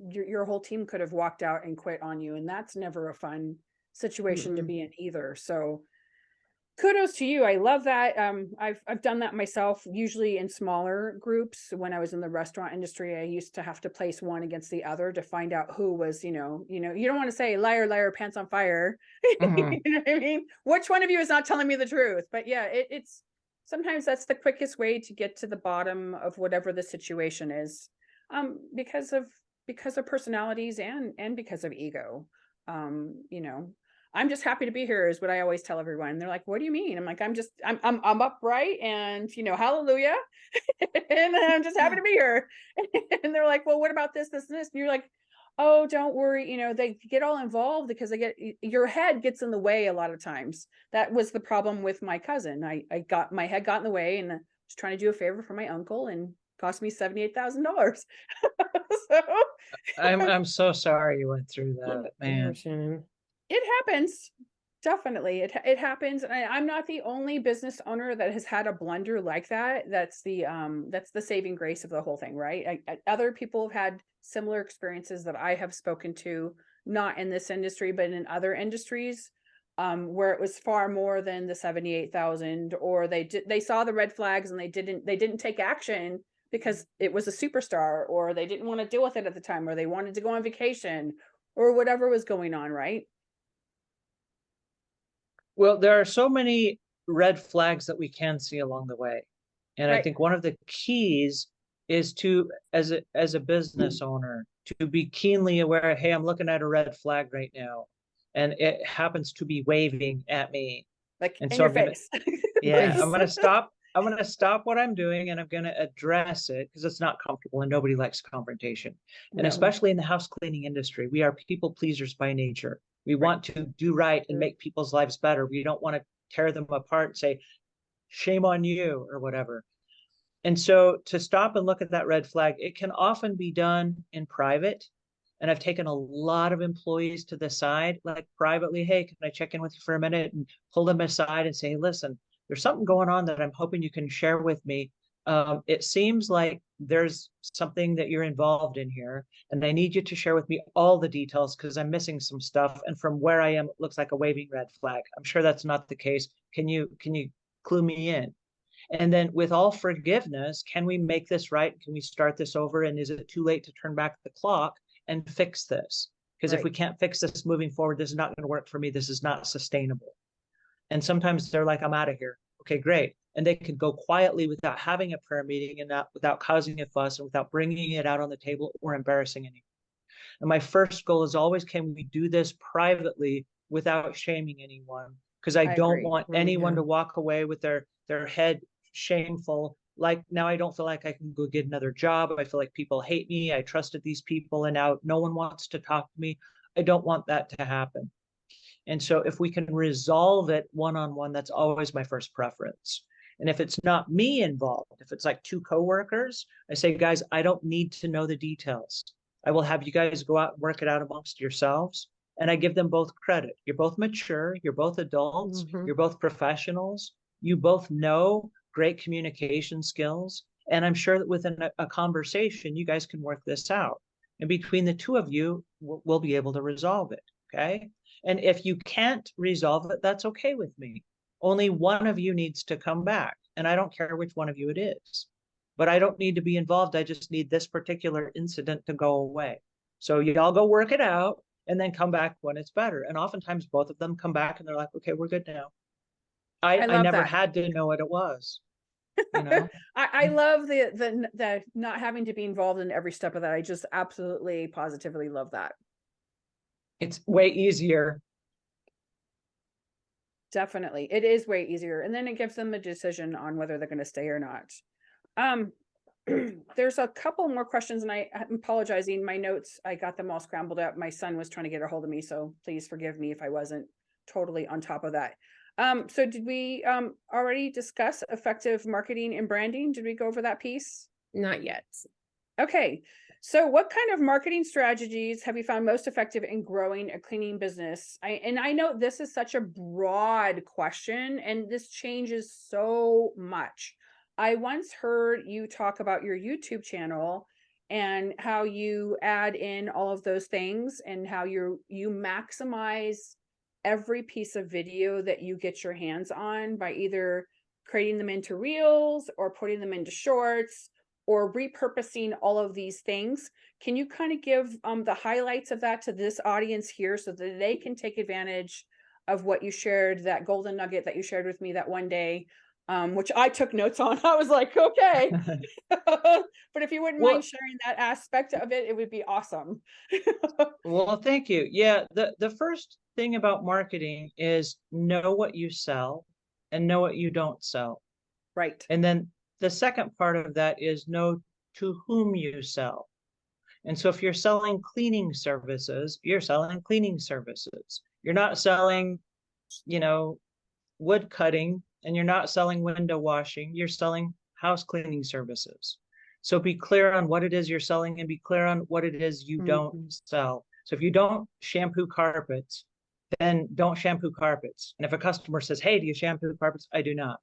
your whole team could have walked out and quit on you. And that's never a fun situation to be in either. So kudos to you. I love that. I've done that myself, usually in smaller groups. When I was in the restaurant industry, I used to have to place one against the other to find out who was, you don't want to say liar, liar, pants on fire. You know what I mean? Which one of you is not telling me the truth? But yeah, it's sometimes that's the quickest way to get to the bottom of whatever the situation is, because of personalities and because of ego. I'm just happy to be here is what I always tell everyone. They're like, what do you mean? I'm like, I'm upright and, hallelujah. And I'm just happy to be here. And they're like, well, what about this, this, and this? And you're like, oh, don't worry. They get all involved because your head gets in the way a lot of times. That was the problem with my cousin. My head got in the way, and I was trying to do a favor for my uncle, and cost me $78,000. So I'm so sorry you went through that, man. It happens. Definitely. It happens. And I'm not the only business owner that has had a blunder like that. That's the saving grace of the whole thing, right? Other people have had similar experiences that I have spoken to, not in this industry, but in other industries, where it was far more than the 78,000, or they saw the red flags and they didn't take action, because it was a superstar, or they didn't want to deal with it at the time, or they wanted to go on vacation, or whatever was going on, right? Well, there are so many red flags that we can see along the way. And I Right. think one of the keys is to, as a business owner, to be keenly aware, hey, I'm looking at a red flag right now, and it happens to be waving at me. Like And in so your I'm gonna, face. yeah, Nice. I'm gonna stop. I'm gonna stop what I'm doing and I'm gonna address it because it's not comfortable and nobody likes confrontation. And No. especially in the house cleaning industry, we are people pleasers by nature. We want to do right and make people's lives better. We don't want to tear them apart and say, shame on you or whatever. And so to stop and look at that red flag, it can often be done in private. And I've taken a lot of employees to the side, like privately, hey, can I check in with you for a minute, and pull them aside and say, listen, there's something going on that I'm hoping you can share with me. It seems like there's something that you're involved in here, and I need you to share with me all the details because I'm missing some stuff. And from where I am, it looks like a waving red flag. I'm sure that's not the case. Can you clue me in? And then with all forgiveness, can we make this right? Can we start this over? And is it too late to turn back the clock and fix this? Because if we can't fix this moving forward, this is not going to work for me. This is not sustainable. And sometimes they're like, I'm out of here. Okay, great. And they could go quietly without having a prayer meeting and without causing a fuss and without bringing it out on the table or embarrassing anyone. And my first goal is always, can we do this privately without shaming anyone? Because I don't want anyone to walk away with their head shameful. Like, now I don't feel like I can go get another job. I feel like people hate me. I trusted these people and now no one wants to talk to me. I don't want that to happen. And so if we can resolve it one-on-one, that's always my first preference. And if it's not me involved, if it's like two coworkers, I say, guys, I don't need to know the details. I will have you guys go out and work it out amongst yourselves. And I give them both credit. You're both mature. You're both adults. You're both professionals. You both know great communication skills. And I'm sure that within a conversation, you guys can work this out. And between the two of you, we'll be able to resolve it. Okay. And if you can't resolve it, that's okay with me. Only one of you needs to come back. And I don't care which one of you it is. But I don't need to be involved. I just need this particular incident to go away. So y'all go work it out and then come back when it's better. And oftentimes both of them come back and they're like, okay, we're good now. I never had to know what it was. You know? I love the not having to be involved in every step of that. I just absolutely positively love that. It's way easier. Definitely. It is way easier. And then it gives them a decision on whether they're going to stay or not. There's a couple more questions and I'm apologizing. My notes, I got them all scrambled up. My son was trying to get a hold of me, so please forgive me if I wasn't totally on top of that. So did we already discuss effective marketing and branding? Did we go over that piece? Not yet. Okay. So what kind of marketing strategies have you found most effective in growing a cleaning business? I know this is such a broad question and this changes so much. I once heard you talk about your YouTube channel and how you add in all of those things and how you maximize every piece of video that you get your hands on by either creating them into reels or putting them into shorts or repurposing all of these things. Can you kind of give the highlights of that to this audience here so that they can take advantage of what you shared, that golden nugget that you shared with me that one day, which I took notes on. I was like, okay. But if you wouldn't mind sharing that aspect of it, it would be awesome. Well, thank you. Yeah, the first thing about marketing is know what you sell and know what you don't sell. Right. And then the second part of that is know to whom you sell. And so if you're selling cleaning services, you're selling cleaning services. You're not selling, wood cutting, and you're not selling window washing. You're selling house cleaning services. So be clear on what it is you're selling and be clear on what it is you don't sell. So if you don't shampoo carpets, then don't shampoo carpets. And if a customer says, hey, do you shampoo carpets? I do not.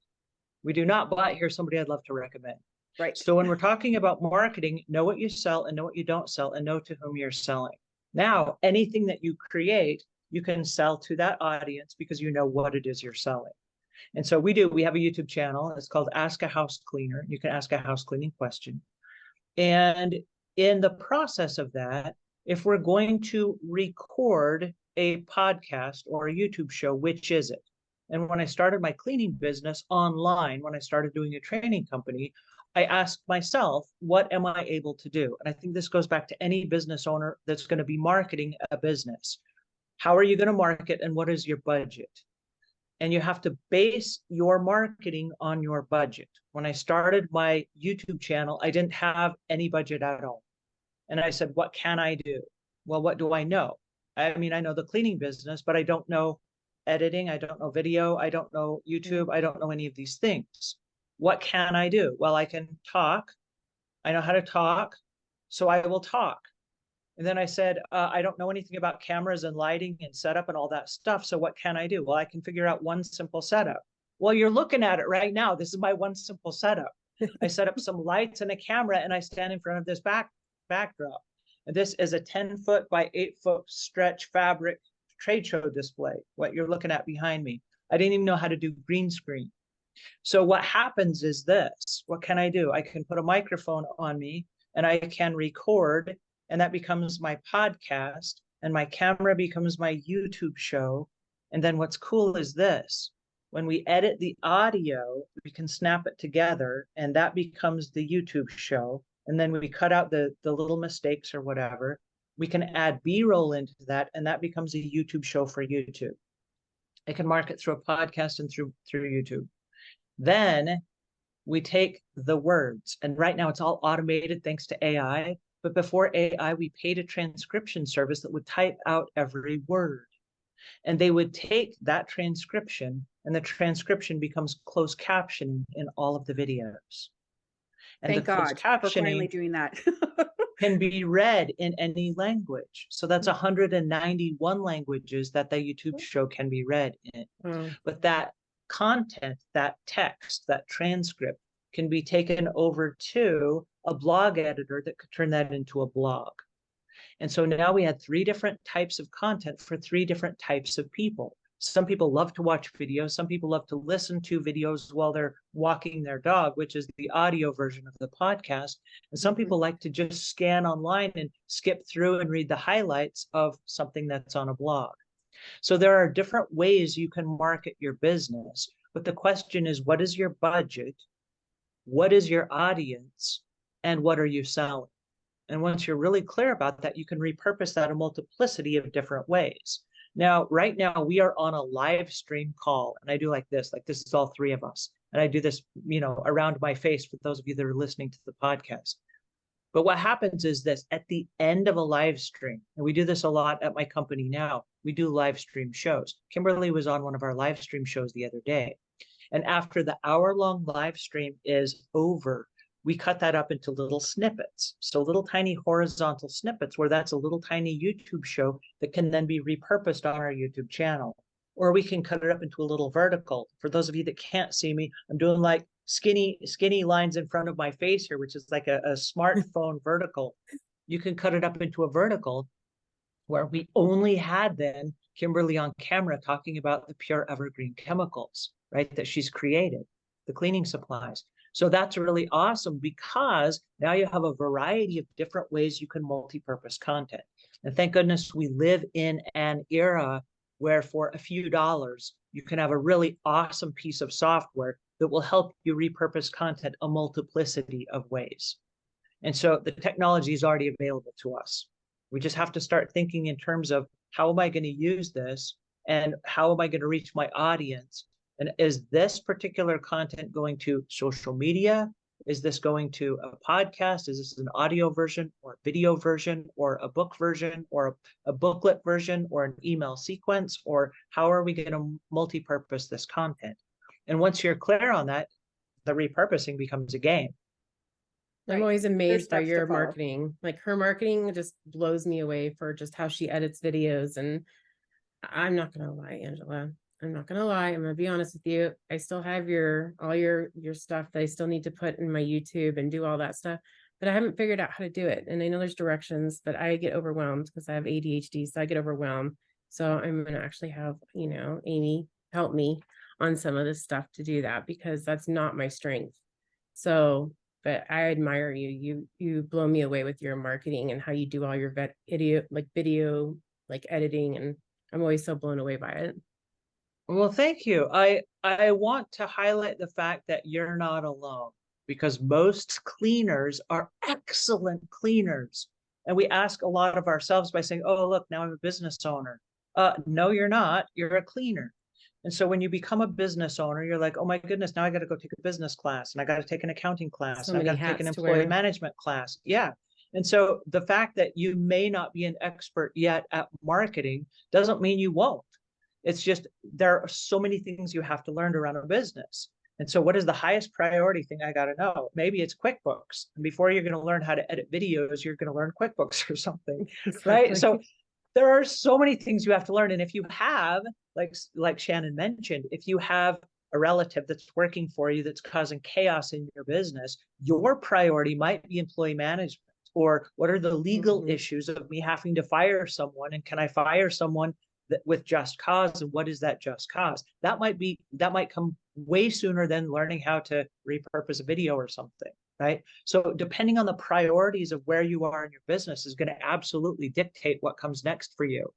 We do not, but here's somebody I'd love to recommend. Right. So when we're talking about marketing, know what you sell and know what you don't sell and know to whom you're selling. Now, anything that you create, you can sell to that audience because you know what it is you're selling. And so we have a YouTube channel. It's called Ask a House Cleaner. You can ask a house cleaning question. And in the process of that, if we're going to record a podcast or a YouTube show, which is it? And when I started my cleaning business online, when I started doing a training company, I asked myself, what am I able to do? And I think this goes back to any business owner that's going to be marketing a business. How are you going to market, and what is your budget? And you have to base your marketing on your budget. When I started my YouTube channel, I didn't have any budget at all. And I said, what can I do? Well, what do I know? I mean, I know the cleaning business, but I don't know editing. I don't know video. I don't know YouTube. I don't know any of these things. What can I do? Well, I can talk. I know how to talk, so I will talk. And then I said, I don't know anything about cameras and lighting and setup and all that stuff. So what can I do? Well, I can figure out one simple setup. Well, you're looking at it right now. This is my one simple setup. I set up some lights and a camera, and I stand in front of this backdrop. And this is a 10-foot by 8-foot stretch fabric trade show display, what you're looking at behind me. I didn't even know how to do green screen. So what happens is this. What can I do? I can put a microphone on me, and I can record, and that becomes my podcast, and my camera becomes my YouTube show. And then what's cool is this. When we edit the audio, we can snap it together, and that becomes the YouTube show. And then we cut out the little mistakes or whatever. We can add B-roll into that, and that becomes a YouTube show for YouTube. I can market through a podcast and through YouTube. Then we take the words, and right now it's all automated thanks to AI. But before AI, we paid a transcription service that would type out every word. And they would take that transcription, and the transcription becomes closed captioning in all of the videos. And Thank the closed God for captioning finally doing that. can be read in any language. So that's 191 languages that the YouTube show can be read in. But that content, that text, that transcript can be taken over to a blog editor that could turn that into a blog. And so now we had 3 different types of content for 3 different types of people. Some people love to watch videos. Some people love to listen to videos while they're walking their dog, which is the audio version of the podcast. And some people like to just scan online and skip through and read the highlights of something that's on a blog. So there are different ways you can market your business. But the question is, what is your budget? What is your audience? And what are you selling? And once you're really clear about that, you can repurpose that a multiplicity of different ways. Now, right now, we are on a live stream call, and I do like this is all 3 of us. And I do this, around my face for those of you that are listening to the podcast. But what happens is this, at the end of a live stream, and we do this a lot at my company now, we do live stream shows. Kimberly was on one of our live stream shows the other day. And after the hour-long live stream is over, we cut that up into little snippets. So little tiny horizontal snippets where that's a little tiny YouTube show that can then be repurposed on our YouTube channel. Or we can cut it up into a little vertical. For those of you that can't see me, I'm doing like skinny lines in front of my face here, which is like a smartphone vertical. You can cut it up into a vertical where we only had then Kimberly on camera talking about the pure evergreen chemicals, right, that she's created, the cleaning supplies. So that's really awesome because now you have a variety of different ways you can multi-purpose content. And thank goodness we live in an era where for a few dollars, you can have a really awesome piece of software that will help you repurpose content a multiplicity of ways. And so the technology is already available to us. We just have to start thinking in terms of how am I going to use this and how am I going to reach my audience? And is this particular content going to social media? Is this going to a podcast? Is this an audio version or a video version or a book version or a booklet version or an email sequence? Or how are we going to multi-purpose this content? And once you're clear on that, the repurposing becomes a game. I'm always amazed by your marketing. Like her marketing just blows me away for just how she edits videos. And I'm not going to lie, Angela. I'm not going to lie. I'm going to be honest with you. I still have all your stuff that I still need to put in my YouTube and do all that stuff, but I haven't figured out how to do it. And I know there's directions, but I get overwhelmed because I have ADHD. So I get overwhelmed. So I'm going to actually have, Amy help me on some of this stuff to do that because that's not my strength. So, but I admire you. You blow me away with your marketing and how you do all your video editing, and I'm always so blown away by it. Well, thank you. I want to highlight the fact that you're not alone, because most cleaners are excellent cleaners. And we ask a lot of ourselves by saying, oh, look, now I'm a business owner. No, you're not. You're a cleaner. And so when you become a business owner, you're like, oh my goodness, now I got to go take a business class, and I got to take an accounting class, So and I many got to take an hats to employee wear. management class. Yeah. And so the fact that you may not be an expert yet at marketing doesn't mean you won't. It's just there are so many things you have to learn to run a business. And so what is the highest priority thing I got to know? Maybe it's QuickBooks. And before you're going to learn how to edit videos, you're going to learn QuickBooks or something, right? So there are so many things you have to learn. And if you have, like Shannon mentioned, if you have a relative that's working for you that's causing chaos in your business, your priority might be employee management, or what are the legal issues of me having to fire someone, and can I fire someone with just cause, and what is that just cause? That might come way sooner than learning how to repurpose a video or something, right? So depending on the priorities of where you are in your business is going to absolutely dictate what comes next for you.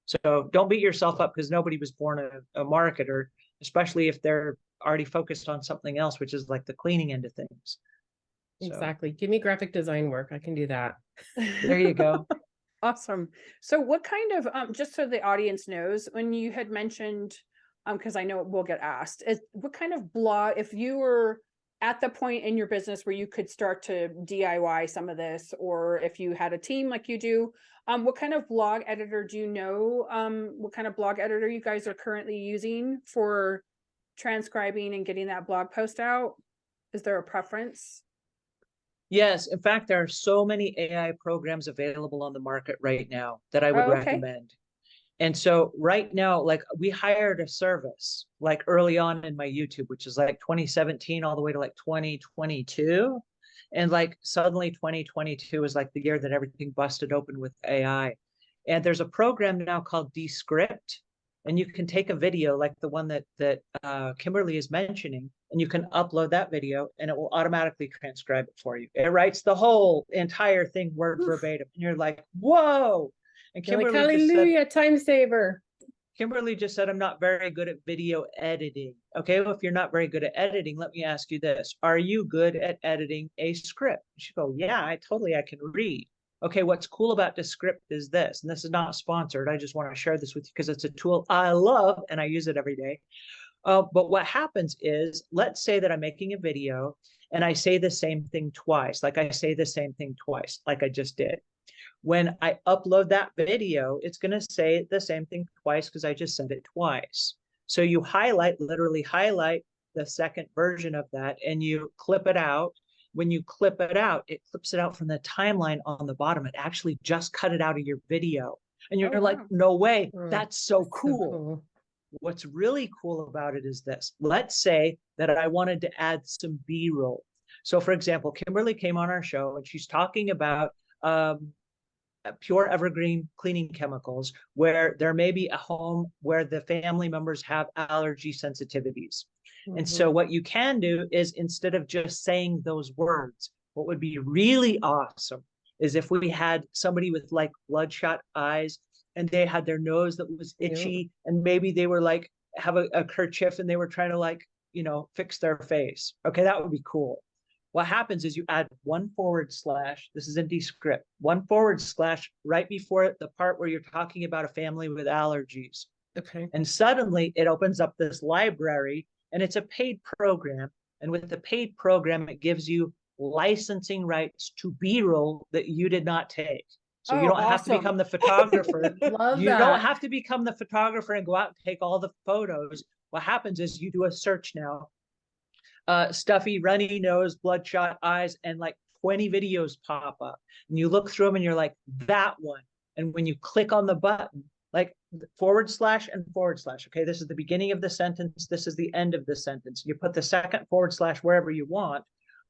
So don't beat yourself up because nobody was born a marketer, especially if they're already focused on something else, which is like the cleaning end of things. Exactly. Give me graphic design work. I can do that. There you go. Awesome. So what kind of, just so the audience knows, when you had mentioned, because I know it will get asked, is what kind of blog, if you were at the point in your business where you could start to DIY some of this, or if you had a team like you do, what kind of blog editor do you know? What kind of blog editor you guys are currently using for transcribing and getting that blog post out? Is there a preference? Yes, in fact, there are so many AI programs available on the market right now that I would recommend. And so right now, like we hired a service like early on in my YouTube, which is like 2017 all the way to like 2022. And like suddenly 2022 is like the year that everything busted open with AI. And there's a program now called Descript, and you can take a video like the one that Kimberly is mentioning, and you can upload that video and it will automatically transcribe it for you. It writes the whole entire thing word verbatim. And you're like, whoa. And Kimberly, like, hallelujah, time saver. Kimberly just said, I'm not very good at video editing. Okay, well, if you're not very good at editing, let me ask you this. Are you good at editing a script? She go, yeah, I can read. Okay, what's cool about Descript is this, and this is not sponsored. I just want to share this with you because it's a tool I love and I use it every day. But what happens is, let's say that I'm making a video and I say the same thing twice, like I say the same thing twice, like I just did. When I upload that video, it's going to say the same thing twice because I just said it twice. So you literally highlight the second version of that, and you clip it out. When you clip it out, it clips it out from the timeline on the bottom. It actually just cut it out of your video. And you're like, no way, that's so cool. What's really cool about it is this. Let's say that I wanted to add some B-roll. So for example, Kimberly came on our show and she's talking about pure evergreen cleaning chemicals, where there may be a home where the family members have allergy sensitivities. And so what you can do is, instead of just saying those words, what would be really awesome is if we had somebody with like bloodshot eyes and they had their nose that was itchy, and maybe they were like, have a kerchief and they were trying to like, fix their face. Okay, that would be cool. What happens is you add 1/, this is in Descript, 1/ right before it, the part where you're talking about a family with allergies. Okay. And suddenly it opens up this library, and it's a paid program. And with the paid program, it gives you licensing rights to B-roll that you did not take. So you don't have to become the photographer. You don't have to become the photographer and go out and take all the photos. What happens is you do a search now. Stuffy, runny nose, bloodshot eyes, and like 20 videos pop up. And you look through them and you're like, that one. And when you click on the button, like / and / okay, this is the beginning of the sentence, this is the end of the sentence. You put the second / wherever you want,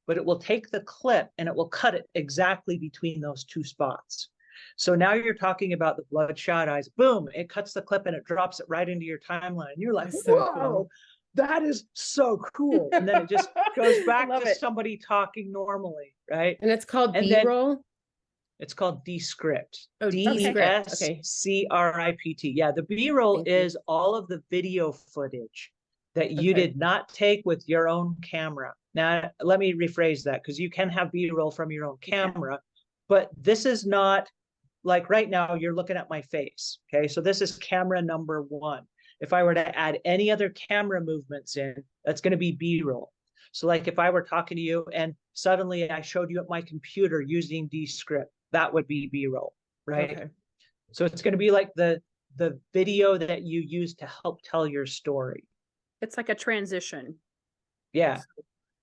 but it will take the clip and it will cut it exactly between those two spots. So now you're talking about the bloodshot eyes, boom, it cuts the clip and it drops it right into your timeline. You're like, whoa. Cool. that is so cool. And then it just goes back Love to it. somebody talking normally, right? And it's called And then B-roll? it's called Descript. Oh, Descript. Okay. Descript. Yeah, the B-roll Thank you. is all of the video footage that you Okay. did not take with your own camera. Now, let me rephrase that, because you can have B-roll from your own camera, but this is not like right now you're looking at my face. Okay, so this is camera number 1. If I were to add any other camera movements in, that's going to be B-roll. So like if I were talking to you and suddenly I showed you at my computer using Descript, that would be B-roll, right? Okay. So it's going to be like the video that you use to help tell your story. It's like a transition. Yeah.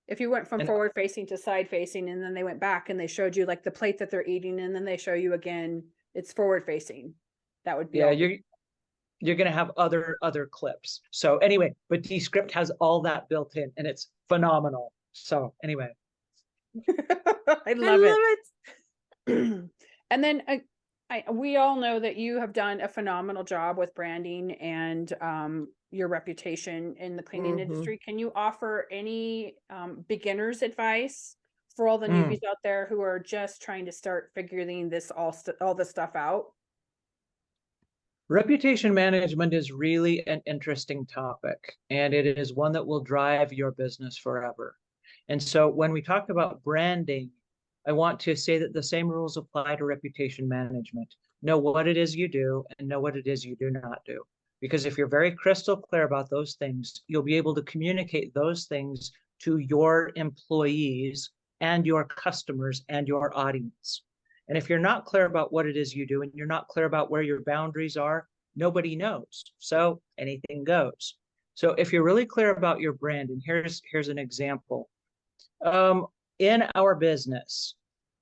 If you went from And- forward facing to side facing, and then they went back and they showed you like the plate that they're eating, and then they show you again, it's forward facing. That would be Yeah, all. you're going to have other clips. So anyway, but Descript has all that built in, and it's phenomenal. So anyway, I love it. And then we all know that you have done a phenomenal job with branding and your reputation in the cleaning industry. Can you offer any beginner's advice for all the newbies out there who are just trying to start figuring this all this stuff out? reputation management is really an interesting topic, and it is one that will drive your business forever. And so when we talk about branding, I want to say that the same rules apply to reputation management. Know what it is you do and know what it is you do not do. Because if you're very crystal clear about those things, you'll be able to communicate those things to your employees and your customers and your audience. And if you're not clear about what it is you do and you're not clear about where your boundaries are, nobody knows. So anything goes. So if you're really clear about your brand, and here's an example. In our business,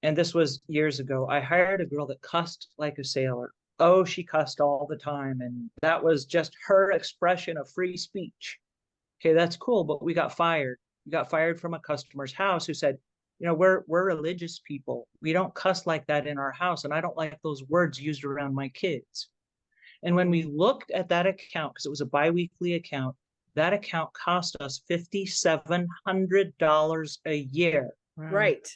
and this was years ago, I hired a girl that cussed like a sailor. Oh, she cussed all the time. And that was just her expression of free speech. Okay, that's cool, but we got fired. We got fired from a customer's house who said, you know, we're religious people. We don't cuss like that in our house. And I don't like those words used around my kids. And when we looked at that account, because it was a biweekly account, that account cost us $5,700 a year. Wow. Right.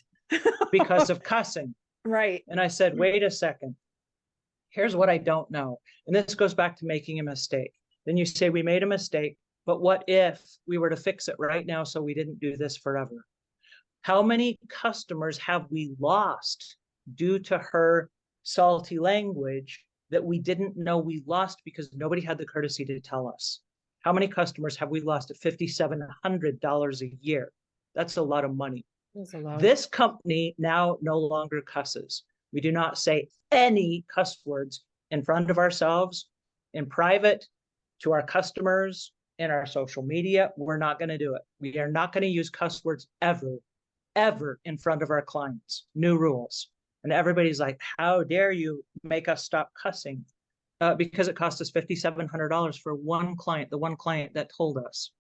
Because of cussing. Right. And I said, wait a second. Here's what I don't know. And this goes back to making a mistake. Then you say, we made a mistake, but what if we were to fix it right now so we didn't do this forever? How many customers have we lost due to her salty language that we didn't know we lost because nobody had the courtesy to tell us? How many customers have we lost at $5,700 a year? That's a lot of money. That's a lot. This company now no longer cusses. We do not say any cuss words in front of ourselves, in private, to our customers, in our social media. We're not going to do it. We are not going to use cuss words ever in front of our clients. New rules. And everybody's like, how dare you make us stop cussing? Because it cost us $5,700 for one client, the one client that told us.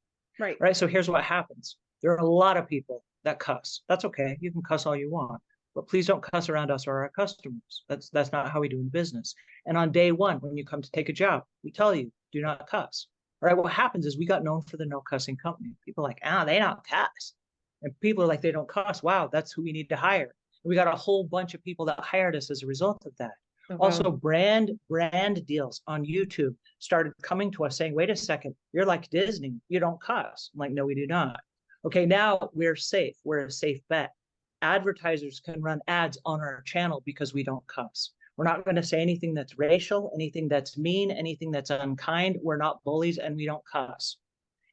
Right. Right. So here's what happens. There are a lot of people that cuss. That's okay. You can cuss all you want, but please don't cuss around us or our customers. That's not how we do in business. And on day one, when you come to take a job, we tell you, do not cuss. All right. What happens is we got known for the no cussing company. People are like, they don't cuss. And people are like, they don't cuss. Wow, that's who we need to hire. And we got a whole bunch of people that hired us as a result of that. Oh, wow. Also, brand deals on YouTube started coming to us saying, wait a second, you're like Disney. You don't cuss. I'm like, no, we do not. Okay, now we're safe. We're a safe bet. Advertisers can run ads on our channel because we don't cuss. We're not going to say anything that's racial, anything that's mean, anything that's unkind. We're not bullies and we don't cuss.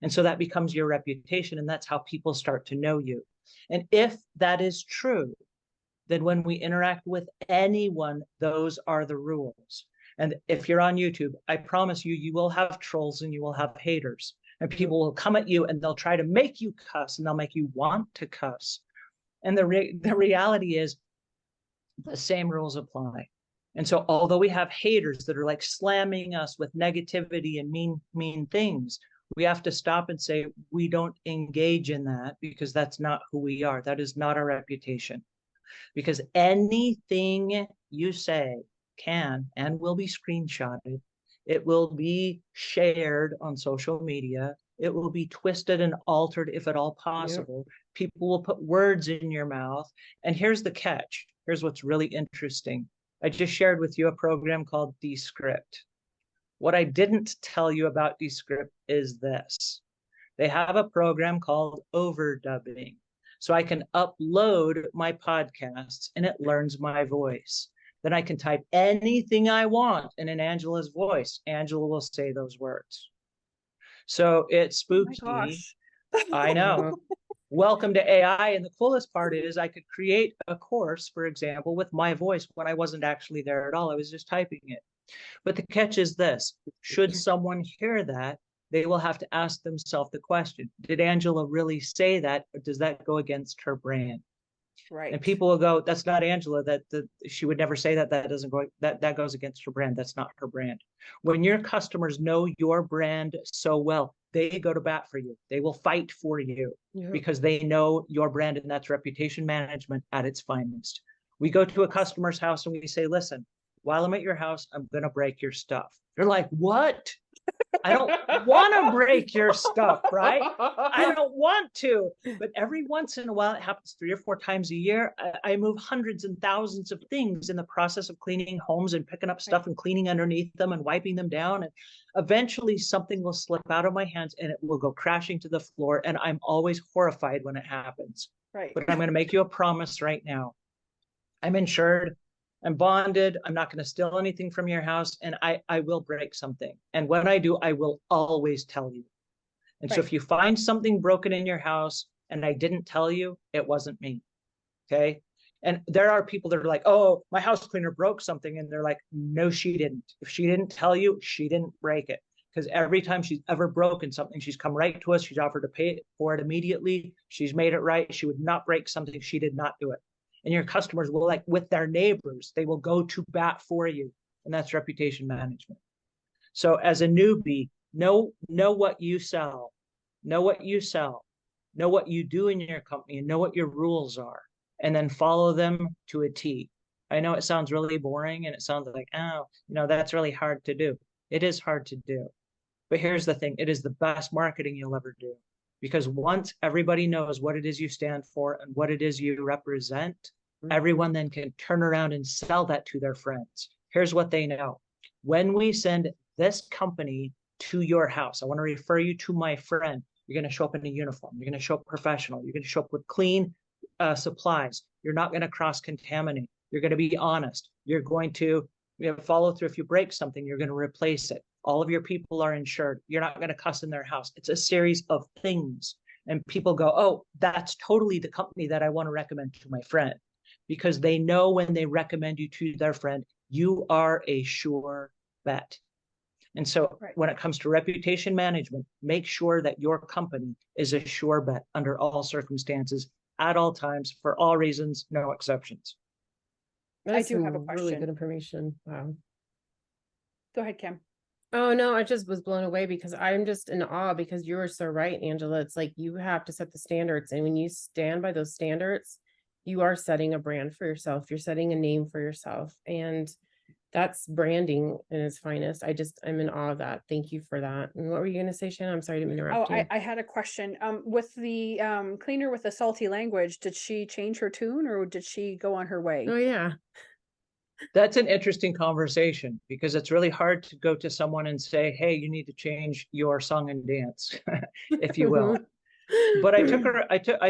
And so that becomes your reputation, and that's how people start to know you. And if that is true, then when we interact with anyone, those are the rules. And if you're on YouTube, I promise you, you will have trolls and you will have haters. And people will come at you and they'll try to make you cuss and they'll make you want to cuss. And the reality is the same rules apply. And so although we have haters that are like slamming us with negativity and mean things, we have to stop and say, we don't engage in that because that's not who we are. That is not our reputation. Because anything you say can and will be screenshotted. It will be shared on social media. It will be twisted and altered if at all possible. People will put words in your mouth. And here's the catch. Here's what's really interesting. I just shared with you a program called Descript. What I didn't tell you about Descript is this. They have a program called overdubbing. So I can upload my podcasts and it learns my voice. Then I can type anything I want in an Angela's voice. Angela will say those words. So it spooked me. I know. Welcome to AI. And the coolest part is I could create a course, for example, with my voice when I wasn't actually there at all. I was just typing it. But the catch is this. Should someone hear that, they will have to ask themselves the question, did Angela really say that, or does that go against her brand? Right. And people will go, that's not Angela, she would never say that. That doesn't go, that goes against her brand. That's not her brand. When your customers know your brand so well, they go to bat for you. They will fight for you because they know your brand, and that's reputation management at its finest. We go to a customer's house and we say, listen, while I'm at your house, I'm going to break your stuff. They're like, what? I don't want to break your stuff, right? I don't want to. But every once in a while, it happens 3 or 4 times a year. I move hundreds and thousands of things in the process of cleaning homes and picking up stuff and cleaning underneath them and wiping them down. And eventually something will slip out of my hands and it will go crashing to the floor. And I'm always horrified when it happens. Right. But I'm going to make you a promise right now. I'm insured. I'm bonded. I'm not going to steal anything from your house, and I will break something. And when I do, I will always tell you. And so if you find something broken in your house and I didn't tell you, it wasn't me. Okay. And there are people that are like, oh, my house cleaner broke something. And they're like, no, she didn't. If she didn't tell you, she didn't break it. Because every time she's ever broken something, she's come right to us. She's offered to pay for it immediately. She's made it right. She would not break something. She did not do it. And your customers will, like with their neighbors, they will go to bat for you. And that's reputation management. So as a newbie, know what you sell, know what you sell, know what you do in your company, and know what your rules are, and then follow them to a T. I know it sounds really boring and it sounds like, oh, that's really hard to do. It is hard to do. But here's the thing. It is the best marketing you'll ever do. Because once everybody knows what it is you stand for and what it is you represent, everyone then can turn around and sell that to their friends. Here's what they know. When we send this company to your house, I want to refer you to my friend. You're going to show up in a uniform. You're going to show up professional. You're going to show up with clean supplies. You're not going to cross-contaminate. You're going to be honest. You're going to follow through. If you break something, you're going to replace it. All of your people are insured. You're not going to cuss in their house. It's a series of things. And people go, oh, that's totally the company that I want to recommend to my friend. Because they know when they recommend you to their friend, you are a sure bet. And so when it comes to reputation management, make sure that your company is a sure bet under all circumstances, at all times, for all reasons, no exceptions. I do have a question. Really good information. Wow. Go ahead, Kim. Oh, no, I just was blown away because I'm just in awe because you were so right, Angela. It's like you have to set the standards. And when you stand by those standards, you are setting a brand for yourself. You're setting a name for yourself. And that's branding in its finest. I'm in awe of that. Thank you for that. And what were you going to say, Shannon? I'm sorry to interrupt you. I had a question. With the cleaner with the salty language, did she change her tune or did she go on her way? Oh, yeah. That's an interesting conversation because it's really hard to go to someone and say, hey, you need to change your song and dance, if you will. But I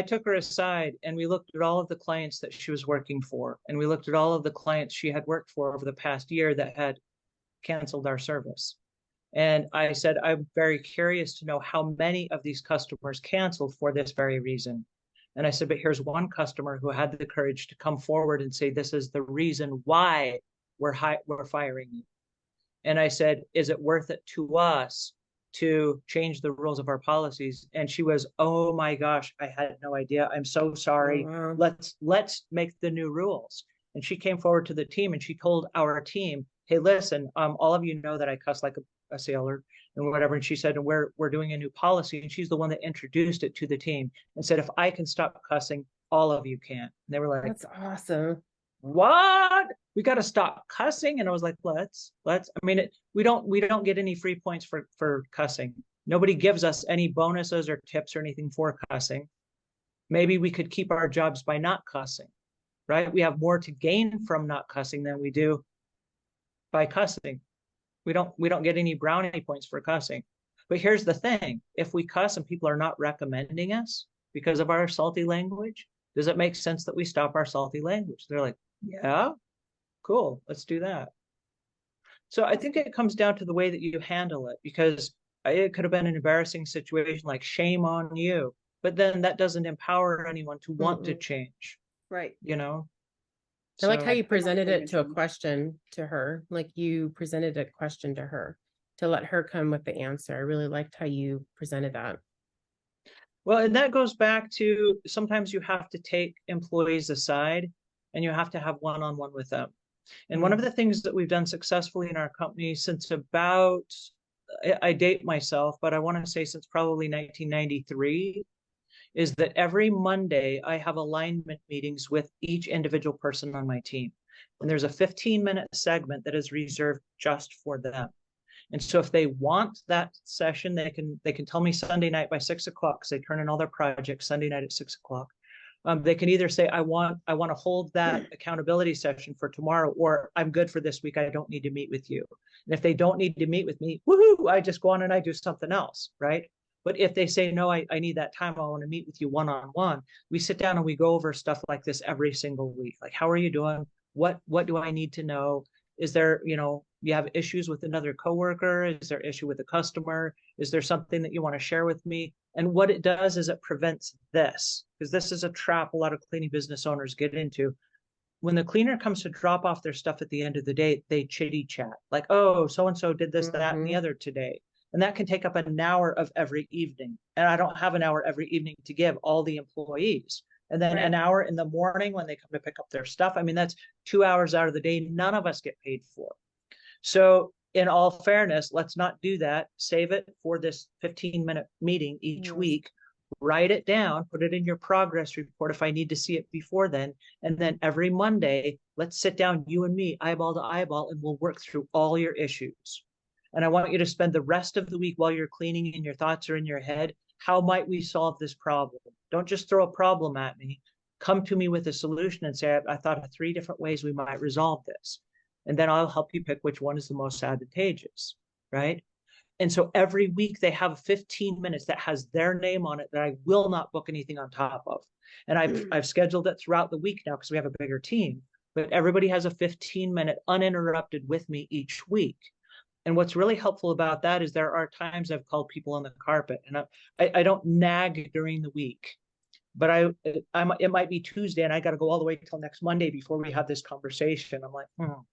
took her aside and we looked at all of the clients that she was working for. And we looked at all of the clients she had worked for over the past year that had canceled our service. And I said, I'm very curious to know how many of these customers canceled for this very reason. And I said, but here's one customer who had the courage to come forward and say, this is the reason why we're firing you. And I said, is it worth it to us to change the rules of our policies? And she was, oh my gosh, I had no idea. I'm so sorry. Oh, wow. Let's make the new rules. And she came forward to the team and she told our team, hey, listen, all of you know that I cuss like a sailor and whatever. And she said, and we're doing a new policy. And she's the one that introduced it to the team and said, if I can stop cussing, all of you can. And they were like, That's awesome. What? We got to stop cussing. And I was like, let's, I mean, we don't get any free points for cussing. Nobody gives us any bonuses or tips or anything for cussing. Maybe we could keep our jobs by not cussing, right? We have more to gain from not cussing than we do by cussing. We don't get any brownie points for cussing. But here's the thing. If we cuss and people are not recommending us because of our salty language, does it make sense that we stop our salty language? They're like, yeah, cool, let's do that. So I think it comes down to the way that you handle it, because it could have been an embarrassing situation, like shame on you, but then that doesn't empower anyone to want to change, Right. you know? I like how So you presented it to a mentioned. question to her, like you presented a question to her to let her come with the answer. I really liked how you presented that. well, and that goes back to sometimes you have to take employees aside and you have to have one-on-one with them. And one of the things that we've done successfully in our company since about, I date myself, but I want to say since probably 1993, is that every Monday I have alignment meetings with each individual person on my team. And there's a 15-minute segment that is reserved just for them. And so if they want that session, they can tell me Sunday night by 6 o'clock, because they turn in all their projects Sunday night at 6 o'clock. They can either say, I want to hold that accountability session for tomorrow, or I'm good for this week, I don't need to meet with you. And if they don't need to meet with me, woohoo, I just go on and I do something else, right? But if they say, no, I need that time, I want to meet with you one-on-one, we sit down and we go over stuff like this every single week. Like, how are you doing? What do I need to know? Is there, you have issues with another coworker? Is there issue with a customer? Is there something that you want to share with me? And what it does is it prevents this, because this is a trap a lot of cleaning business owners get into. When the cleaner comes to drop off their stuff at the end of the day, they chitty chat like, oh, so-and-so did this, that, and the other today. And that can take up an hour of every evening. And I don't have an hour every evening to give all the employees. And then an hour in the morning when they come to pick up their stuff. I mean, that's 2 hours out of the day none of us get paid for. So in all fairness, let's not do that. Save it for this 15-minute meeting each week. Write it down, put it in your progress report if I need to see it before then. And then every Monday, let's sit down, you and me, eyeball to eyeball, and we'll work through all your issues. And I want you to spend the rest of the week while you're cleaning and your thoughts are in your head. How might we solve this problem? Don't just throw a problem at me. Come to me with a solution and say, I thought of 3 different ways we might resolve this. And then I'll help you pick which one is the most advantageous, right? And so every week they have 15 minutes that has their name on it that I will not book anything on top of. And I've scheduled it throughout the week now because we have a bigger team, but everybody has a 15-minute uninterrupted with me each week. And what's really helpful about that is there are times I've called people on the carpet, and I don't nag during the week, but it might be Tuesday and I got to go all the way till next Monday before we have this conversation. I'm like, all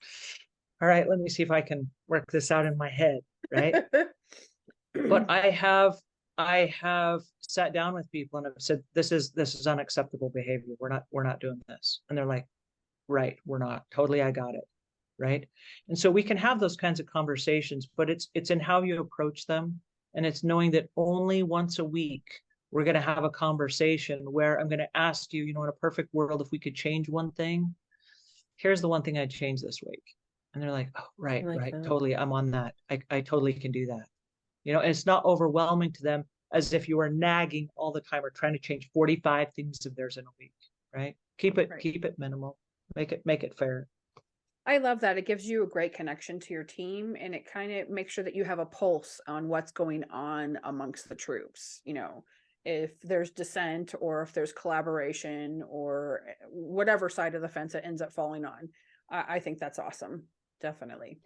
right, let me see if I can work this out in my head, right? But I have sat down with people and I've said, this is unacceptable behavior. We're not doing this. And they're like, right, we're not. Totally, I got it. Right. And so we can have those kinds of conversations, but it's in how you approach them. And it's knowing that only once a week we're going to have a conversation where I'm going to ask you, in a perfect world, if we could change one thing, here's the one thing I'd change this week. And they're like, oh, right, totally. I'm on that. I totally can do that. And it's not overwhelming to them as if you are nagging all the time or trying to change 45 things of theirs in a week, right? Keep it minimal, make it fair. I love that. It gives you a great connection to your team, and it kind of makes sure that you have a pulse on what's going on amongst the troops. If there's dissent or if there's collaboration or whatever side of the fence it ends up falling on. I think that's awesome. Definitely.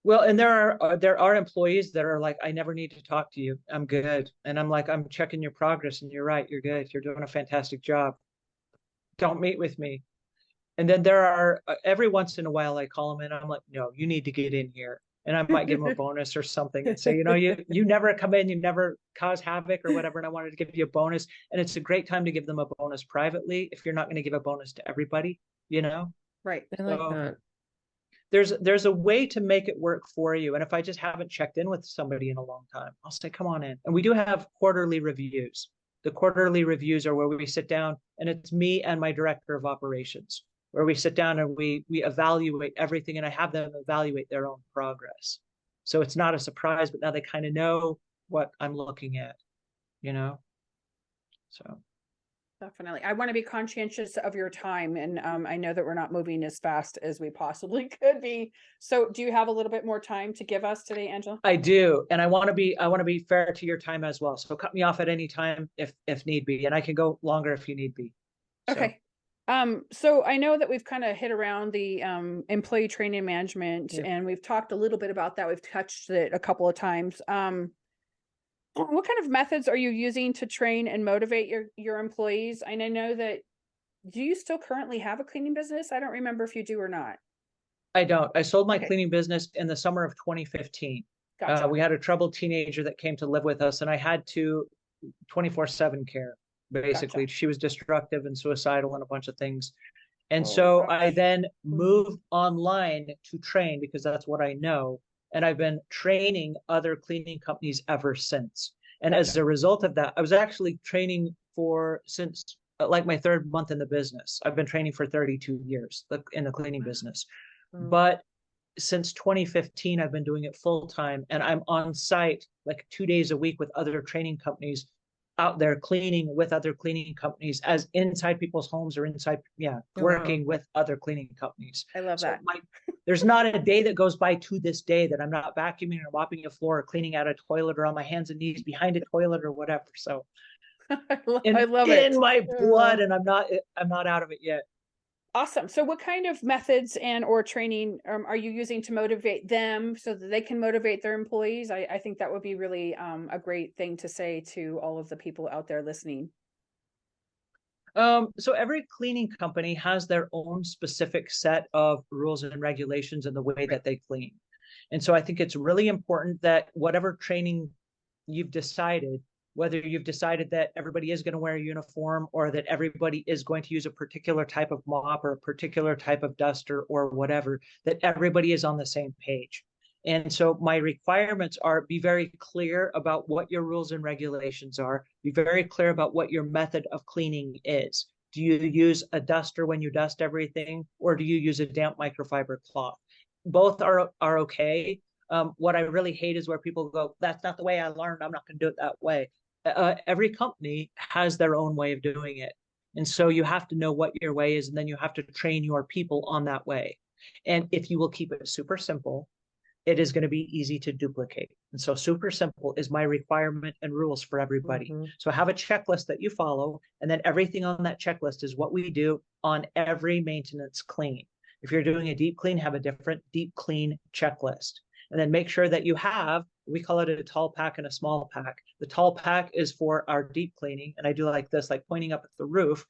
Well, and there are employees that are like, I never need to talk to you. I'm good. And I'm like, I'm checking your progress and you're right. You're good. You're doing a fantastic job. Don't meet with me. And then there are, every once in a while, I call them in. I'm like, no, you need to get in here. And I might give them a bonus or something and say, you never come in, you never cause havoc or whatever. And I wanted to give you a bonus. And it's a great time to give them a bonus privately if you're not going to give a bonus to everybody, Right. I like that. There's a way to make it work for you. And if I just haven't checked in with somebody in a long time, I'll say, come on in. And we do have quarterly reviews. The quarterly reviews are where we sit down, and it's me and my director of operations, where we sit down and we evaluate everything, and I have them evaluate their own progress. So it's not a surprise, but now they kind of know, what I'm looking at, you know? So. Definitely. I want to be conscientious of your time, and I know that we're not moving as fast as we possibly could be. So do you have a little bit more time to give us today, Angela? I do. And I want to be fair to your time as well. So cut me off at any time if need be. And I can go longer if you need be. So. Okay. So I know that we've kind of hit around the employee training management, Yeah. and we've talked a little bit about that. We've touched it a couple of times. What kind of methods are you using to train and motivate your employees? And I know that, do you still currently have a cleaning business? I don't remember if you do or not. I don't. I sold my Okay. cleaning business in the summer of 2015. Gotcha. We had a troubled teenager that came to live with us, and I had to 24/7 care. Basically, Gotcha. she was destructive and suicidal and a bunch of things. And Oh, so I gosh. then moved online to train because that's what I know. And I've been training other cleaning companies ever since. And as Gotcha. a result of that, I was actually training since like my third month in the business. I've been training for 32 years in the cleaning business. But since 2015, I've been doing it full time, and I'm on site like 2 days a week with other training companies out there cleaning with other cleaning companies as inside people's homes or inside, working with other cleaning companies. I love that. There's not a day that goes by to this day that I'm not vacuuming or mopping a floor or cleaning out a toilet or on my hands and knees behind a toilet or whatever. So I love it. In my blood, and I'm not out of it yet. Awesome. So what kind of methods and or training are you using to motivate them so that they can motivate their employees? I think that would be really a great thing to say to all of the people out there listening. So every cleaning company has their own specific set of rules and regulations in the way that they clean. And so I think it's really important that whatever training you've decided, whether you've decided that everybody is going to wear a uniform or that everybody is going to use a particular type of mop or a particular type of duster or whatever, that everybody is on the same page. And so my requirements are: be very clear about what your rules and regulations are. Be very clear about what your method of cleaning is. Do you use a duster when you dust everything, or do you use a damp microfiber cloth? Both are okay. What I really hate is where people go, that's not the way I learned, I'm not going to do it that way. Every company has their own way of doing it. And so you have to know what your way is, and then you have to train your people on that way. And if you will keep it super simple, it is going to be easy to duplicate. And so super simple is my requirement and rules for everybody. So have a checklist that you follow, and then everything on that checklist is what we do on every maintenance clean. If you're doing a deep clean, have a different deep clean checklist. And then make sure that you have, we call it a tall pack and a small pack. The tall pack is for our deep cleaning. And I do like this, like pointing up at the roof.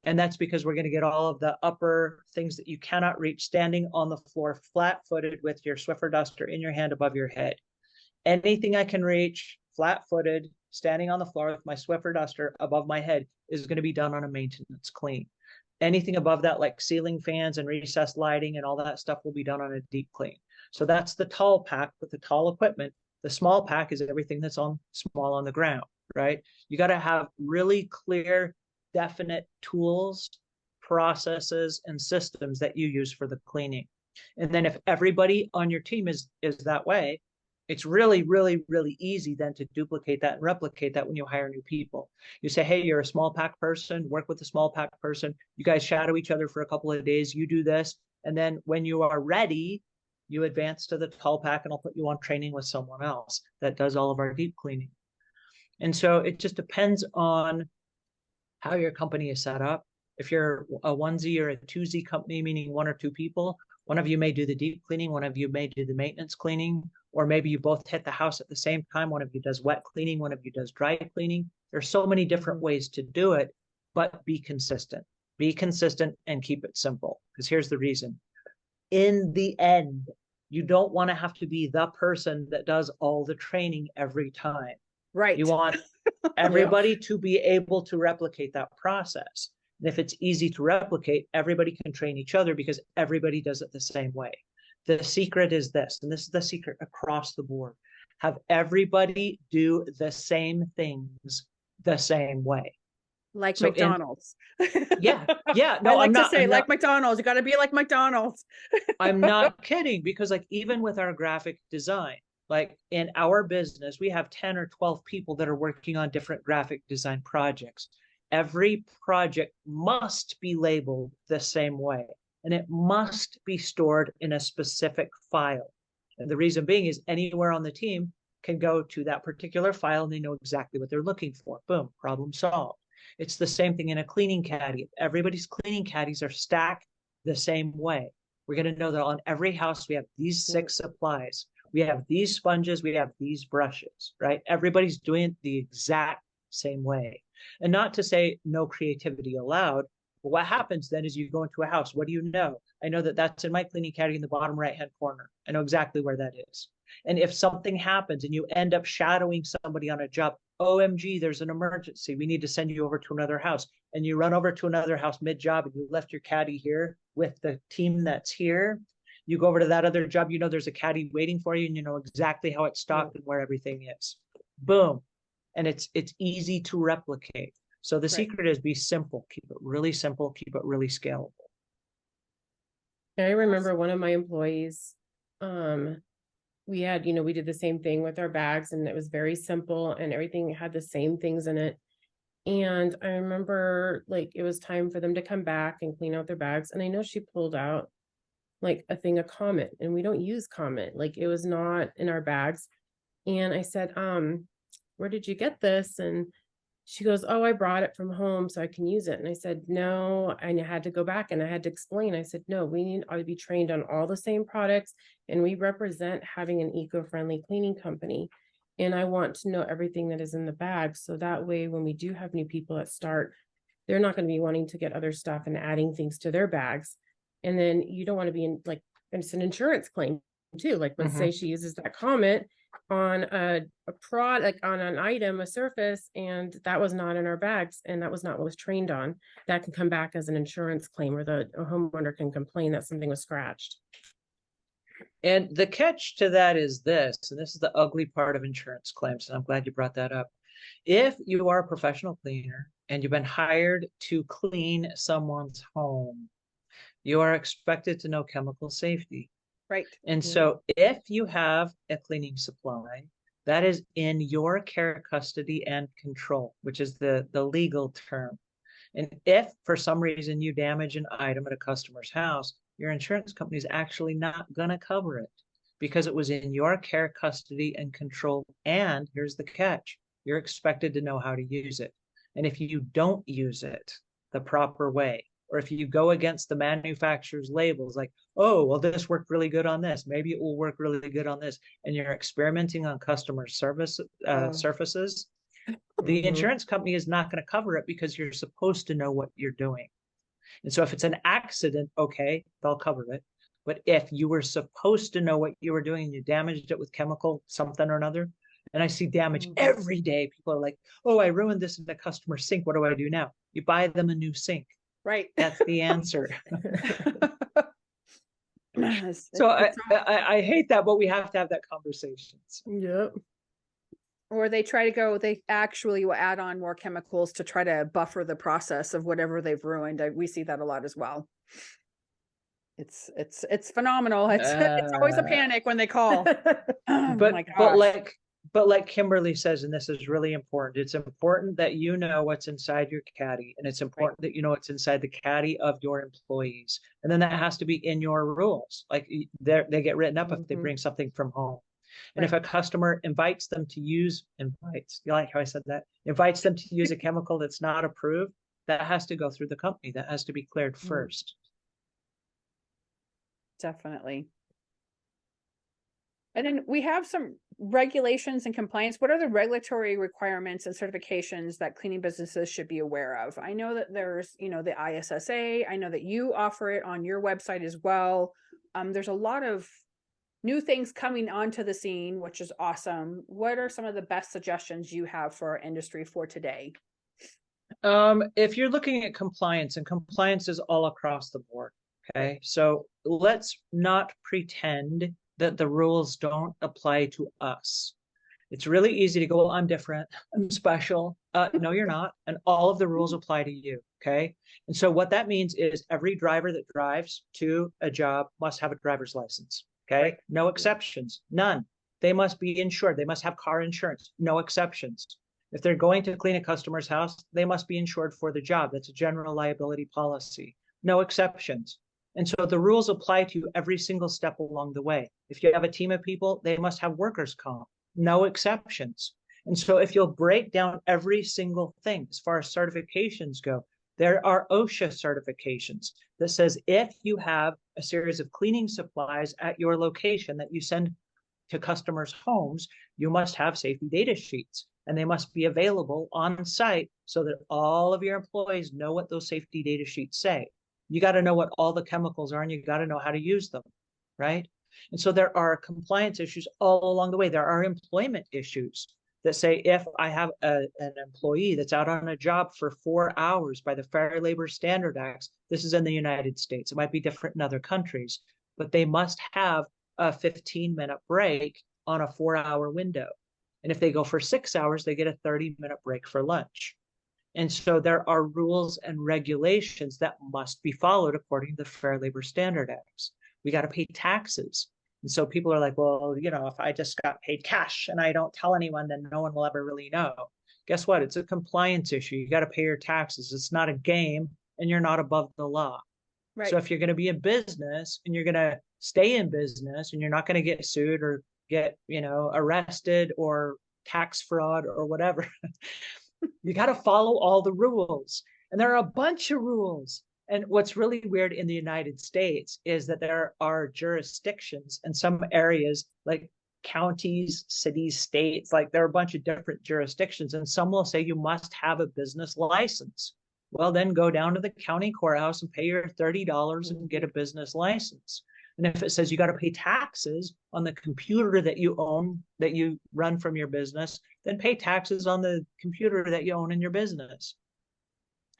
And that's because we're going to get all of the upper things that you cannot reach standing on the floor, flat-footed with your Swiffer duster in your hand above your head. Anything I can reach flat-footed, standing on the floor with my Swiffer duster above my head, is going to be done on a maintenance clean. Anything above that, like ceiling fans and recessed lighting and all that stuff, will be done on a deep clean. So that's the tall pack with the tall equipment. The small pack is everything that's small on the ground, right? You got to have really clear, definite tools, processes, and systems that you use for the cleaning. And then if everybody on your team is that way, it's really, really, really easy then to duplicate that and replicate that when you hire new people. You say, hey, you're a small pack person, work with a small pack person. You guys shadow each other for a couple of days. You do this. And then when you are ready, you advance to the tall pack, and I'll put you on training with someone else that does all of our deep cleaning. And so it just depends on how your company is set up. If you're a onesie or a twosie company, meaning one or two people, one of you may do the deep cleaning, one of you may do the maintenance cleaning, or maybe you both hit the house at the same time. One of you does wet cleaning, one of you does dry cleaning. There's so many different ways to do it, but be consistent. Be consistent and keep it simple, because here's the reason. In the end, you don't want to have to be the person that does all the training every time. Right. You want everybody to be able to replicate that process. And if it's easy to replicate, everybody can train each other because everybody does it the same way. The secret is this, and this is the secret across the board. Have everybody do the same things the same way. Like so McDonald's. Yeah. No, I'm not saying like McDonald's. You got to be like McDonald's. I'm not kidding, because like even with our graphic design, Like in our business, we have 10 or 12 people that are working on different graphic design projects. Every project must be labeled the same way, and it must be stored in a specific file. And the reason being is anywhere on the team can go to that particular file and they know exactly what they're looking for. Boom, problem solved. It's the same thing in a cleaning caddy. Everybody's cleaning caddies are stacked the same way. We're going to know that on every house, we have these 6 supplies. We have these sponges, we have these brushes, right? Everybody's doing it the exact same way. And not to say no creativity allowed, but what happens then is you go into a house. What do you know? I know that that's in my cleaning caddy in the bottom right-hand corner. I know exactly where that is. And if something happens and you end up shadowing somebody on a job, OMG, there's an emergency. We need to send you over to another house. And you run over to another house mid-job and you left your caddy here with the team that's here. You go over to that other job, you know there's a caddy waiting for you and you know exactly how it's stocked and where everything is. Boom. And it's easy to replicate. So the secret is be simple. Keep it really simple. Keep it really scalable. I remember one of my employees, we had, we did the same thing with our bags, and it was very simple and everything had the same things in it. And I remember like it was time for them to come back and clean out their bags. And I know she pulled out like a thing of Comet, and we don't use Comet. Like it was not in our bags. And I said, where did you get this? And she goes, oh, I brought it from home so I can use it. And I said, no, and I had to go back and I had to explain. I said, no, we need to be trained on all the same products, and we represent having an eco-friendly cleaning company. And I want to know everything that is in the bag. So that way, when we do have new people that start, they're not going to be wanting to get other stuff and adding things to their bags. And then you don't want to be in like, it's an insurance claim too. Like let's say she uses that Comet on a product, on an item, a surface, and that was not in our bags, and that was not what was trained on. That can come back as an insurance claim, or the homeowner can complain that something was scratched. And the catch to that is this, and this is the ugly part of insurance claims, and I'm glad you brought that up. If you are a professional cleaner and you've been hired to clean someone's home, you are expected to know chemical safety. Right. And so if you have a cleaning supply that is in your care, custody, and control, which is the legal term, and if for some reason you damage an item at a customer's house, your insurance company is actually not going to cover it because it was in your care, custody, and control. And here's the catch. You're expected to know how to use it. And if you don't use it the proper way, or if you go against the manufacturer's labels, like, oh, well, this worked really good on this, maybe it will work really good on this, and you're experimenting on customer service surfaces, the insurance company is not going to cover it because you're supposed to know what you're doing. And so if it's an accident, okay, they'll cover it. But if you were supposed to know what you were doing and you damaged it with chemical something or another, and I see damage every day, people are like, oh, I ruined this in the customer sink. What do I do now? You buy them a new sink. Right. That's the answer. So I hate that, but we have to have that conversation. Yep. Or they actually will add on more chemicals to try to buffer the process of whatever they've ruined. We see that a lot as well. It's phenomenal. It's always a panic when they call. But like Kimberly says, and this is really important, it's important that you know what's inside your caddy, and it's important that you know what's inside the caddy of your employees. And then that has to be in your rules. Like they get written up if they bring something from home. And if a customer invites them to use, you like how I said that? Invites them to use a chemical that's not approved, that has to go through the company. That has to be cleared first. Definitely. And then we have some regulations and compliance. What are the regulatory requirements and certifications that cleaning businesses should be aware of? I know that there's, the ISSA. I know that you offer it on your website as well. There's a lot of new things coming onto the scene, which is awesome. What are some of the best suggestions you have for our industry for today? If you're looking at compliance, and compliance is all across the board, okay? So let's not pretend that the rules don't apply to us. It's really easy to go, well, I'm different, I'm special. No, you're not. And all of the rules apply to you, okay? And so what that means is every driver that drives to a job must have a driver's license, okay? No exceptions, none. They must be insured. They must have car insurance, no exceptions. If they're going to clean a customer's house, they must be insured for the job. That's a general liability policy, no exceptions. And so the rules apply to you every single step along the way. If you have a team of people, they must have workers' comp, no exceptions. And so if you'll break down every single thing as far as certifications go, there are OSHA certifications that says if you have a series of cleaning supplies at your location that you send to customers' homes, you must have safety data sheets, and they must be available on site so that all of your employees know what those safety data sheets say. You got to know what all the chemicals are, and you got to know how to use them, right? And so there are compliance issues all along the way. There are employment issues that say if I have an employee that's out on a job for 4 hours by the Fair Labor Standard Act, this is in the United States, it might be different in other countries, but they must have a 15-minute break on a 4-hour window. And if they go for 6 hours, they get a 30-minute break for lunch. And so there are rules and regulations that must be followed according to the Fair Labor Standard Act. We got to pay taxes. And so people are like, well, you know, if I just got paid cash and I don't tell anyone, then no one will ever really know. Guess what? It's a compliance issue. You got to pay your taxes. It's not a game, and you're not above the law. Right. So if you're going to be in business and you're going to stay in business and you're not going to get sued or get, you know, arrested or tax fraud or whatever, you got to follow all the rules. And there are a bunch of rules. And what's really weird in the United States is that there are jurisdictions in some areas, like counties, cities, states, like there are a bunch of different jurisdictions, and some will say you must have a business license. Well, then go down to the county courthouse and pay your $30 and get a business license. And if it says you got to pay taxes on the computer that you own, that you run from your business, then pay taxes on the computer that you own in your business.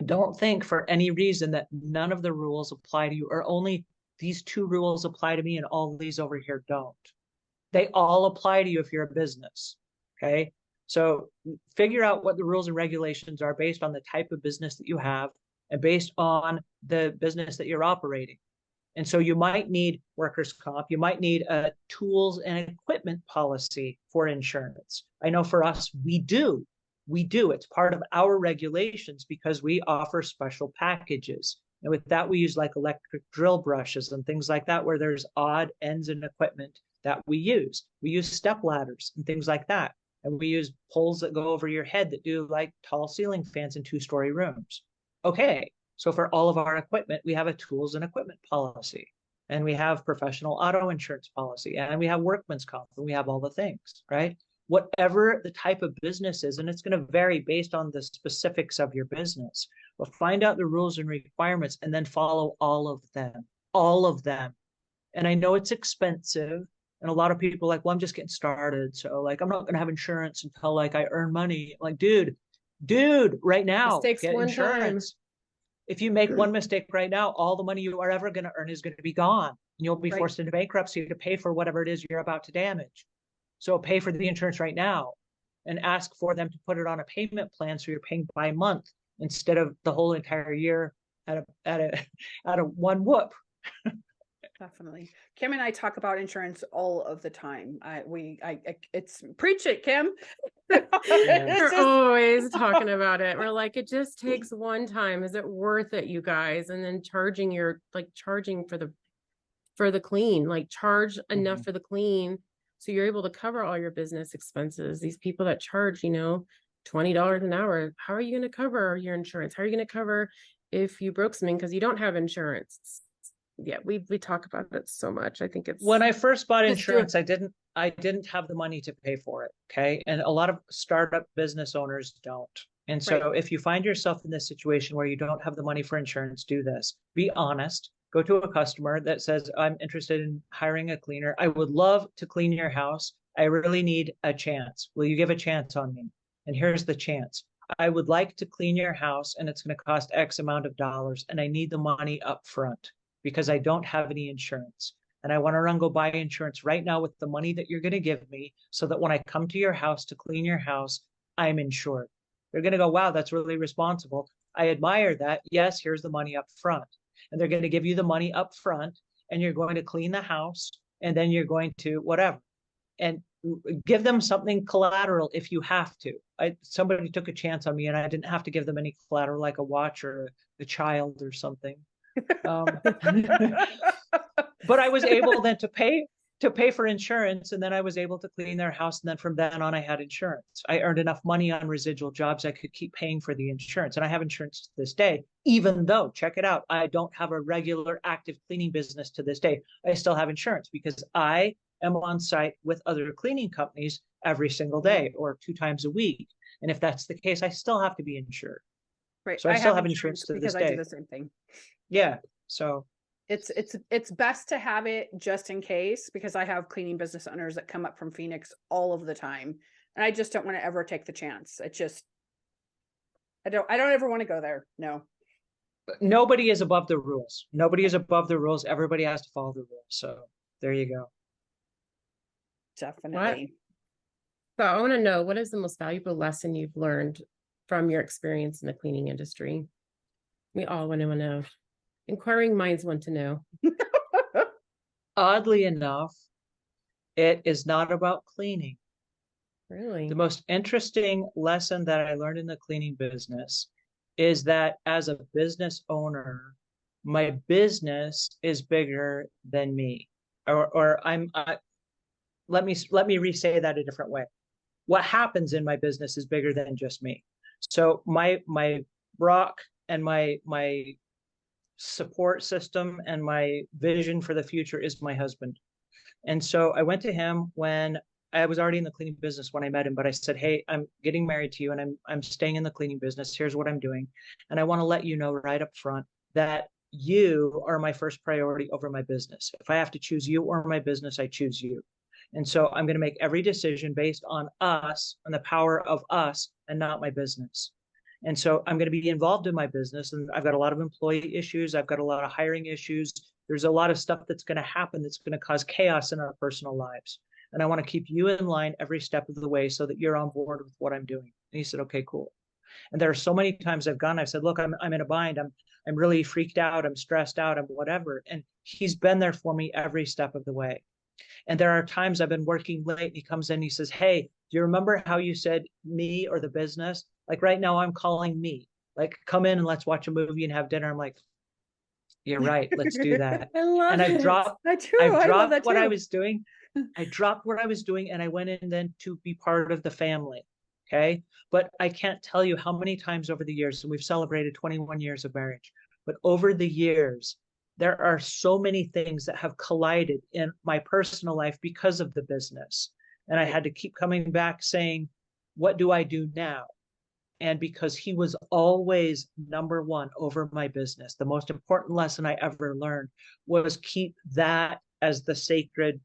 Don't think for any reason that none of the rules apply to you, or only these 2 rules apply to me and all these over here don't. They all apply to you if you're a business, okay? So figure out what the rules and regulations are based on the type of business that you have and based on the business that you're operating. And so you might need workers' comp, you might need a tools and equipment policy for insurance. I know for us, we do. It's part of our regulations because we offer special packages. And with that, we use like electric drill brushes and things like that, where there's odd ends in equipment that we use. We use step ladders and things like that. And we use poles that go over your head that do like tall ceiling fans in 2-story rooms. Okay, so for all of our equipment, we have a tools and equipment policy. And we have professional auto insurance policy. And we have workman's comp. And we have all the things, right? Whatever the type of business is, and it's going to vary based on the specifics of your business, but find out the rules and requirements and then follow all of them. And I know it's expensive, and a lot of people are like, well, I'm just getting started, so like I'm not going to have insurance until like I earn money. Like, dude, right now, Mistakes get one insurance. time. If you make one mistake right now, all the money you are ever going to earn is going to be gone, and you'll be forced into bankruptcy to pay for whatever it is you're about to damage. So pay for the insurance right now and ask for them to put it on a payment plan so you're paying by month instead of the whole entire year at a one whoop. Definitely. Kim and I talk about insurance all of the time. It's preach it, Kim. We're always talking about it. We're like, it just takes one time. Is it worth it, you guys? And then charging for the clean, like charge enough for the clean. So you're able to cover all your business expenses. These people that charge, you know, $20 an hour, how are you going to cover your insurance? How are you going to cover if you broke something because you don't have insurance? Yeah, we talk about it so much. I think it's when I first bought insurance, I didn't have the money to pay for it. Okay. And a lot of startup business owners don't. And so if you find yourself in this situation where you don't have the money for insurance, do this. Be honest. Go to a customer that says, I'm interested in hiring a cleaner. I would love to clean your house. I really need a chance. Will you give a chance on me? And here's the chance. I would like to clean your house, and it's going to cost X amount of dollars, and I need the money up front because I don't have any insurance. And I want to go buy insurance right now with the money that you're going to give me so that when I come to your house to clean your house, I'm insured. They're going to go, wow, that's really responsible. I admire that. Yes, here's the money up front. And they're going to give you the money up front, and you're going to clean the house, and then you're going to whatever. And give them something collateral if you have to. Somebody took a chance on me and I didn't have to give them any collateral like a watch or a child or something. But I was able then to pay for insurance, and then I was able to clean their house, and then from then on I had insurance. I earned enough money on residual jobs I could keep paying for the insurance, and I have insurance to this day, even though, check it out, I don't have a regular active cleaning business to this day. I still have insurance because I am on site with other cleaning companies every single day or 2 times a week, and if that's the case, I still have to be insured. Right. So I still have insurance to this because day. I do the same thing. Yeah. So it's best to have it just in case, because I have cleaning business owners that come up from Phoenix all of the time, and I just don't want to ever take the chance. It just, I don't ever want to go there. No. Nobody is above the rules. Nobody is above the rules. Everybody has to follow the rules. So there you go. Definitely. So I want to know, what is the most valuable lesson you've learned from your experience in the cleaning industry? We all want to know. Inquiring minds want to know. Oddly enough, it is not about cleaning. Really? The most interesting lesson that I learned in the cleaning business is that as a business owner, my business is bigger than me. Let me re-say that a different way. What happens in my business is bigger than just me. So my rock and my support system and my vision for the future is my husband. And so I went to him when I was already in the cleaning business when I met him, but I said, hey, I'm getting married to you and I'm staying in the cleaning business. Here's what I'm doing. And I want to let you know right up front that you are my first priority over my business. If I have to choose you or my business, I choose you. And so I'm going to make every decision based on us and the power of us and not my business. And so I'm going to be involved in my business, and I've got a lot of employee issues. I've got a lot of hiring issues. There's a lot of stuff that's going to happen that's going to cause chaos in our personal lives. And I want to keep you in line every step of the way so that you're on board with what I'm doing. And he said, okay, cool. And there are so many times I've gone, I've said, look, I'm in a bind. I'm really freaked out. I'm stressed out. I'm whatever. And he's been there for me every step of the way. And there are times I've been working late and he comes in, he says, hey, do you remember how you said me or the business? Like right now I'm calling me, like come in and let's watch a movie and have dinner. I'm like, you're right. Let's do that. I love and I've it. dropped, I I've love that dropped what too. I was doing. I dropped what I was doing and I went in then to be part of the family. Okay. But I can't tell you how many times over the years, and we've celebrated 21 years of marriage, but over the years, there are so many things that have collided in my personal life because of the business. And I had to keep coming back saying, what do I do now? And because he was always number one over my business, the most important lesson I ever learned was keep that as the sacred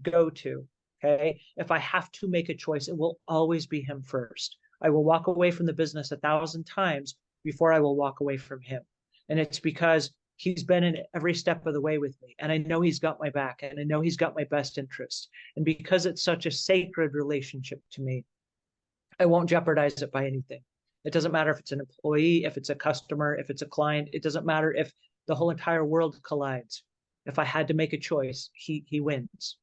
go-to. Okay. If I have to make a choice, it will always be him first. I will walk away from the business 1,000 times before I will walk away from him. And it's because he's been in every step of the way with me. And I know he's got my back and I know he's got my best interest. And because it's such a sacred relationship to me, I won't jeopardize it by anything. It doesn't matter if it's an employee, if it's a customer, if it's a client. It doesn't matter if the whole entire world collides. If I had to make a choice, he wins.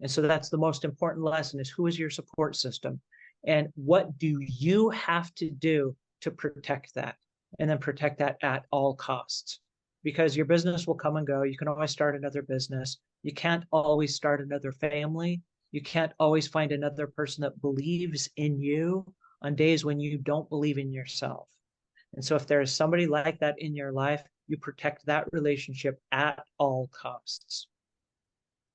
And so that's the most important lesson is who is your support system? And what do you have to do to protect that? And then protect that at all costs. Because your business will come and go. You can always start another business. You can't always start another family. You can't always find another person that believes in you on days when you don't believe in yourself. And so if there is somebody like that in your life, you protect that relationship at all costs.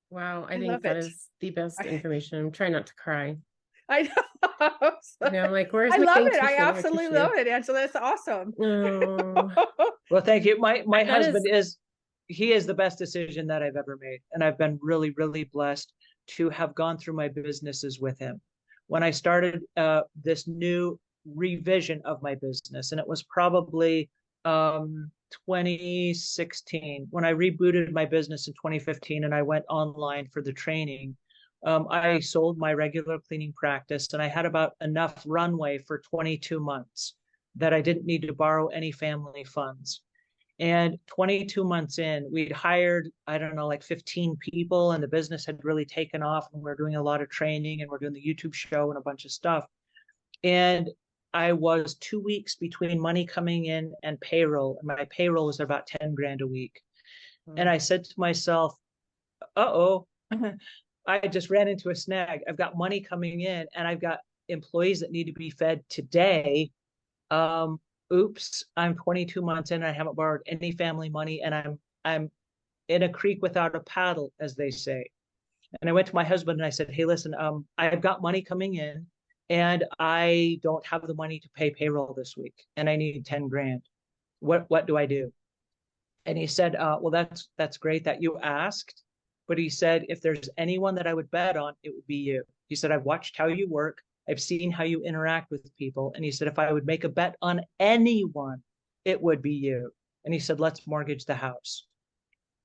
Wow, I I think love that it. is the best information. I'm trying not to cry. I know. You know, like, where's I my love thank it. you I for my absolutely tissue? love it, Angela. It's awesome. Oh, Well, thank you. My That husband he is the best decision that I've ever made. And I've been really, really blessed to have gone through my businesses with him. When I started this new revision of my business, and it was probably 2016, when I rebooted my business in 2015 and I went online for the training, I sold my regular cleaning practice and I had about enough runway for 22 months that I didn't need to borrow any family funds. And 22 months in, we'd hired, I don't know, like 15 people, and the business had really taken off, and we're doing a lot of training, and we're doing the YouTube show and a bunch of stuff. And I was 2 weeks between money coming in and payroll. And my payroll was about 10 grand a week. And I said to myself, uh-oh, I just ran into a snag. I've got money coming in and I've got employees that need to be fed today. Oops, I'm 22 months in and I haven't borrowed any family money, and I'm in a creek without a paddle, as they say. And I went to my husband and I said, hey, listen, I've got money coming in and I don't have the money to pay payroll this week and I need 10 grand. What do I do? And he said, well, that's great that you asked. But he said, if there's anyone that I would bet on, it would be you. He said, I've watched how you work. I've seen how you interact with people. And he said, if I would make a bet on anyone, it would be you. And he said, let's mortgage the house.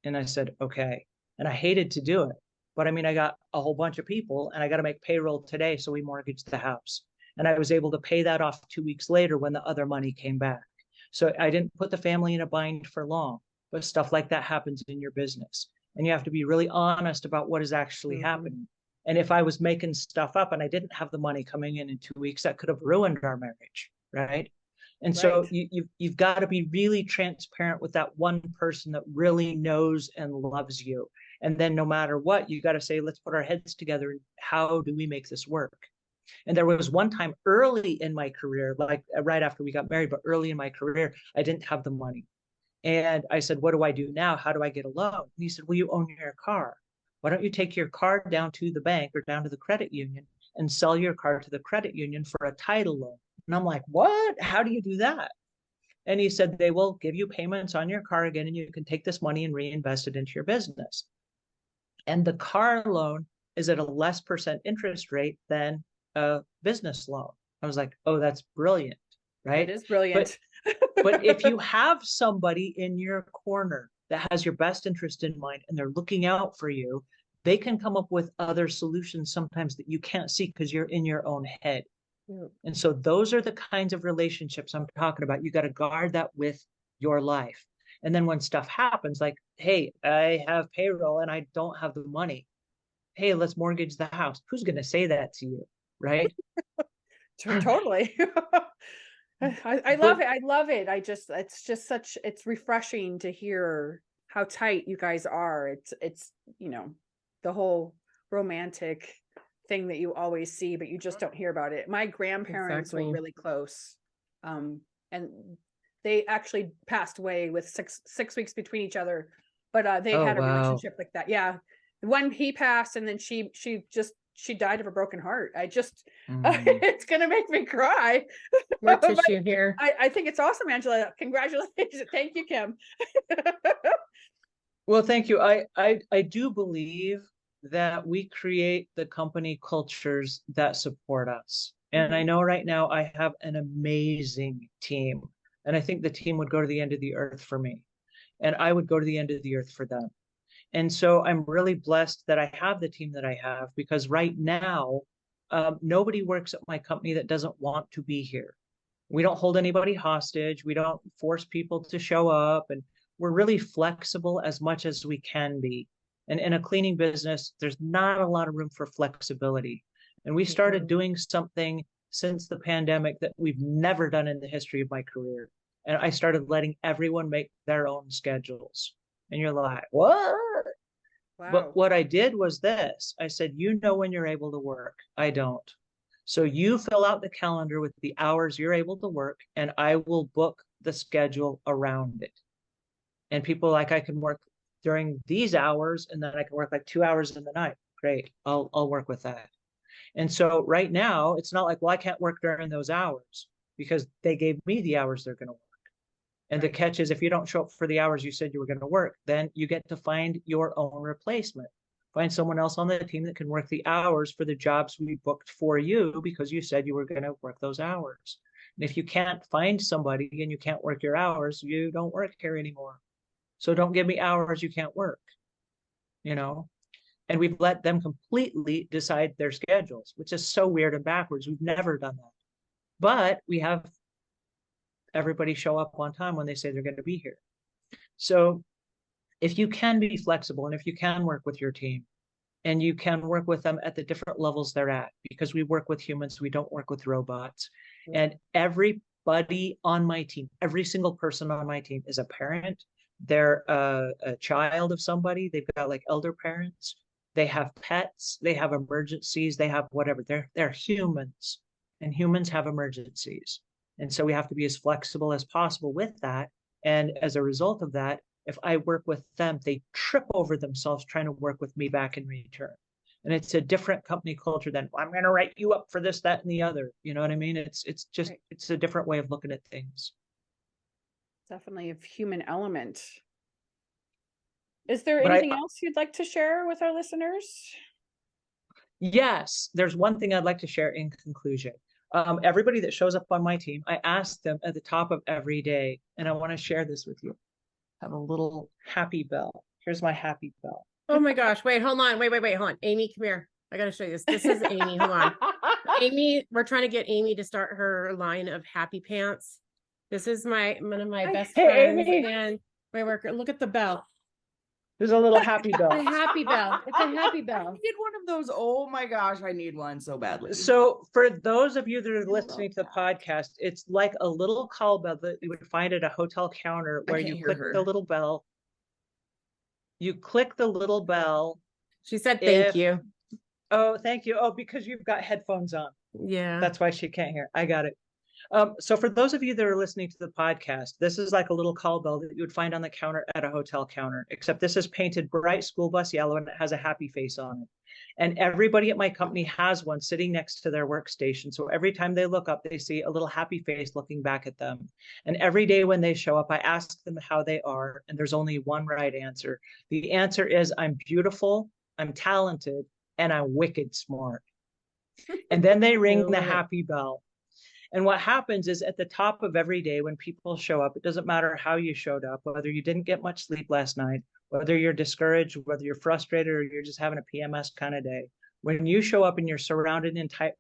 And I said, okay. And I hated to do it. But I mean, I got a whole bunch of people and I got to make payroll today. So we mortgaged the house. And I was able to pay that off 2 weeks later when the other money came back. So I didn't put the family in a bind for long, but stuff like that happens in your business. And you have to be really honest about what is actually happening. And if I was making stuff up and I didn't have the money coming in 2 weeks, that could have ruined our marriage, right? And so you've got to be really transparent with that one person that really knows and loves you. And then no matter what, you got to say, let's put our heads together. And how do we make this work? And there was one time early in my career, like right after we got married, but early in my career, I didn't have the money. And I said, what do I do now? How do I get a loan? And he said, well, you own your car. Why don't you take your car down to the bank or down to the credit union and sell your car to the credit union for a title loan? And I'm like, what? How do you do that? And he said, they will give you payments on your car again, and you can take this money and reinvest it into your business. And the car loan is at a less percent interest rate than a business loan. I was like, oh, that's brilliant, right? It is brilliant. But if you have somebody in your corner that has your best interest in mind and they're looking out for you, they can come up with other solutions sometimes that you can't see because you're in your own head. And so those are the kinds of relationships I'm talking about. You got to guard that with your life. And then when stuff happens, like, hey, I have payroll and I don't have the money. Hey, let's mortgage the house. Who's going to say that to you, right? Totally. I love it. I love it. It's refreshing to hear how tight you guys are. It's, the whole romantic thing that you always see, but you just don't hear about it. My grandparents were really close. And they actually passed away with six weeks between each other, but they had a relationship like that. Yeah. When he passed, and then she died of a broken heart. It's gonna make me cry. More tissue here. I think it's awesome, Angela. Congratulations. Thank you, Kim. Well, thank you. I do believe that we create the company cultures that support us. And I know right now I have an amazing team. And I think the team would go to the end of the earth for me. And I would go to the end of the earth for them. And so I'm really blessed that I have the team that I have, because right now, nobody works at my company that doesn't want to be here. We don't hold anybody hostage. We don't force people to show up. And we're really flexible as much as we can be. And in a cleaning business, there's not a lot of room for flexibility. And we started doing something since the pandemic that we've never done in the history of my career. And I started letting everyone make their own schedules. And you're like, what? Wow. But what I did was this. I said, you know when you're able to work. I don't. So you fill out the calendar with the hours you're able to work, and I will book the schedule around it. And people like, I can work during these hours, and then I can work like 2 hours in the night. Great. I'll work with that. And so right now, it's not like, well, I can't work during those hours because they gave me the hours they're going to work. And the catch is, if you don't show up for the hours you said you were going to work, then you get to find your own replacement. Find someone else on the team that can work the hours for the jobs we booked for you because you said you were going to work those hours. And if you can't find somebody and you can't work your hours, you don't work here anymore. So don't give me hours you can't work, And we've let them completely decide their schedules, which is so weird and backwards. We've never done that. But we have everybody show up on time when they say they're going to be here. So if you can be flexible and if you can work with your team and you can work with them at the different levels they're at, because we work with humans, we don't work with robots. And everybody on my team, every single person on my team is a parent. They're a child of somebody. They've got like elder parents. They have pets. They have emergencies. They have whatever. They're humans, and humans have emergencies. And so we have to be as flexible as possible with that. And as a result of that, if I work with them, they trip over themselves trying to work with me back in return. And it's a different company culture than I'm going to write you up for this, that, and the other. You know what I mean? It's just, Right. it's a different way of looking at things. Definitely a human element. Is there But anything else you'd like to share with our listeners? Yes, there's one thing I'd like to share in conclusion. Everybody that shows up on my team, I ask them at the top of every day, and I want to share this with you. Have a little happy bell. Here's my happy bell. Oh my gosh. Wait, hold on. Wait, hold on. Amy, come here. I got to show you this. This is Amy. Hold on. Amy, we're trying to get Amy to start her line of happy pants. This is one of my best Hey, friends Amy. and my worker. Look at the bell. There's a little happy A bell. happy bell. It's a happy I bell. need one of those. Oh my gosh, I need one so badly. So for those of you that are listening to the podcast, it's like a little call bell that you would find at a hotel counter where can't you hear click her. the little bell. You click the little bell. She said thank If- you. Oh, thank you. Oh, because you've got headphones on. Yeah. That's why she can't hear. I got it. So for those of you that are listening to the podcast, this is like a little call bell that you would find on the counter at a hotel counter, except this is painted bright school bus yellow and it has a happy face on it. And everybody at my company has one sitting next to their workstation. So every time they look up, they see a little happy face looking back at them. And every day when they show up, I ask them how they are. And there's only one right answer. The answer is I'm beautiful, I'm talented, and I'm wicked smart. And then they ring the happy bell. And what happens is at the top of every day when people show up, it doesn't matter how you showed up, whether you didn't get much sleep last night, whether you're discouraged, whether you're frustrated, or you're just having a PMS kind of day. When you show up and you're surrounded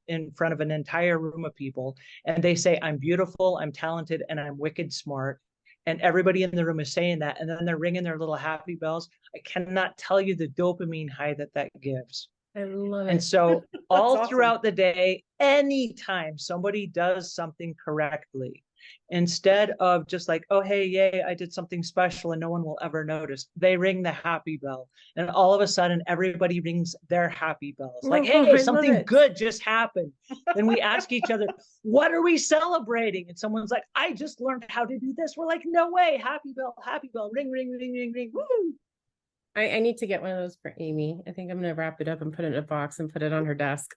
in front of an entire room of people and they say, I'm beautiful, I'm talented, and I'm wicked smart, and everybody in the room is saying that, and then they're ringing their little happy bells, I cannot tell you the dopamine high that gives. I love And it. so all awesome. throughout the day, anytime somebody does something correctly, instead of just like, oh, hey, yay, I did something special and no one will ever notice, they ring the happy bell. And all of a sudden, everybody rings their happy bells. Like, Oh, I hey, love something it. good just happened. Then we ask each other, what are we celebrating? And someone's like, I just learned how to do this. We're like, no way, happy bell, ring, ring, ring, ring, ring. Woo! I need to get one of those for Amy. I think I'm going to wrap it up and put it in a box and put it on her desk.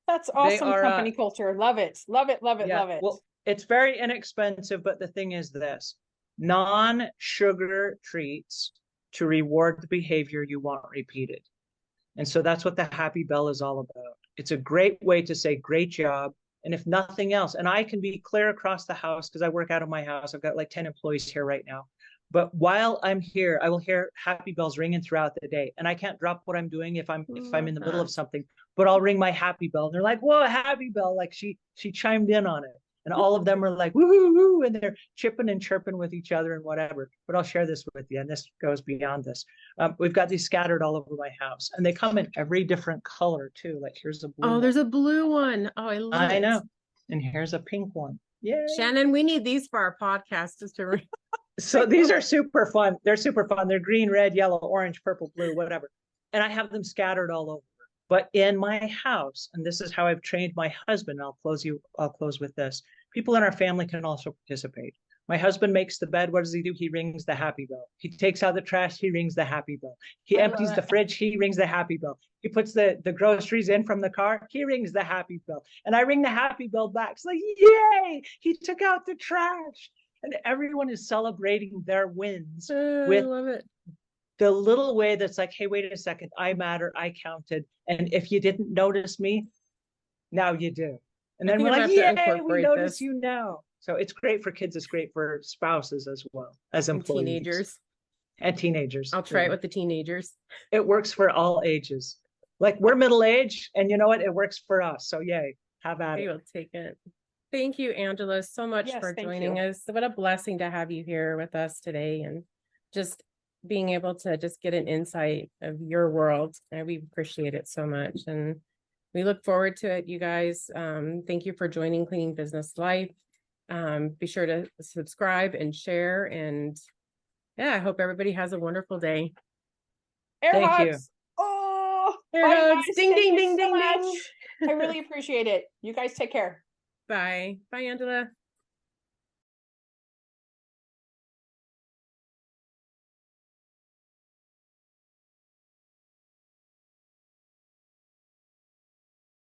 That's awesome are, company culture. Love it. Love it. Love it. Yeah, Love it. well, it's very inexpensive, but the thing is this: non-sugar treats to reward the behavior you want repeated. And so that's what the happy bell is all about. It's a great way to say, great job. And if nothing else, and I can be clear across the house because I work out of my house. I've got like 10 employees here right now. But while I'm here, I will hear happy bells ringing throughout the day. And I can't drop what I'm doing if I'm in the middle of something, but I'll ring my happy bell. And they're like, whoa, happy bell. Like she chimed in on it. And all of them are like, woo, woo, woo, and they're chipping and chirping with each other and whatever. But I'll share this with you, and this goes beyond this. We've got these scattered all over my house, and they come in every different color too. Like here's a blue Oh, one. there's a blue one. Oh, I love it. I know. And here's a pink one. Yeah. Shannon, we need these for our podcast just to ring. So these are super fun. They're super fun. They're green, red, yellow, orange, purple, blue, whatever. And I have them scattered all over. But in my house, and this is how I've trained my husband, I'll close with this. People in our family can also participate. My husband makes the bed. What does he do? He rings the happy bell. He takes out the trash. He rings the happy bell. He empties the fridge. He rings the happy bell. He puts the groceries in from the car. He rings the happy bell. And I ring the happy bell back. It's like, yay, he took out the trash. And everyone is celebrating their wins with I love it. the little way that's like, hey, wait a second, I matter, I counted. And if you didn't notice me, now you do. And then think we're I'm like, gonna have to yay, we incorporate notice this. you now. So it's great for kids. It's great for spouses as well as And employees. teenagers. And teenagers. I'll try it too. with the teenagers. It works for all ages. Like we're middle age, and you know what? It works for us. So yay, have at I it. will take it. Thank you, Angela, so much Yes, for thank joining you. us. What a blessing to have you here with us today. And just being able to just get an insight of your world. And we appreciate it so much. And we look forward to it, you guys. Thank you for joining Cleaning Business Life. Be sure to subscribe and share. And yeah, I hope everybody has a wonderful day. Air Thank you. hugs. Oh, Air bye, hugs. guys. Ding, Thank ding, you ding, so ding, much. ding. I really appreciate it. You guys take care. Bye. Bye, Angela.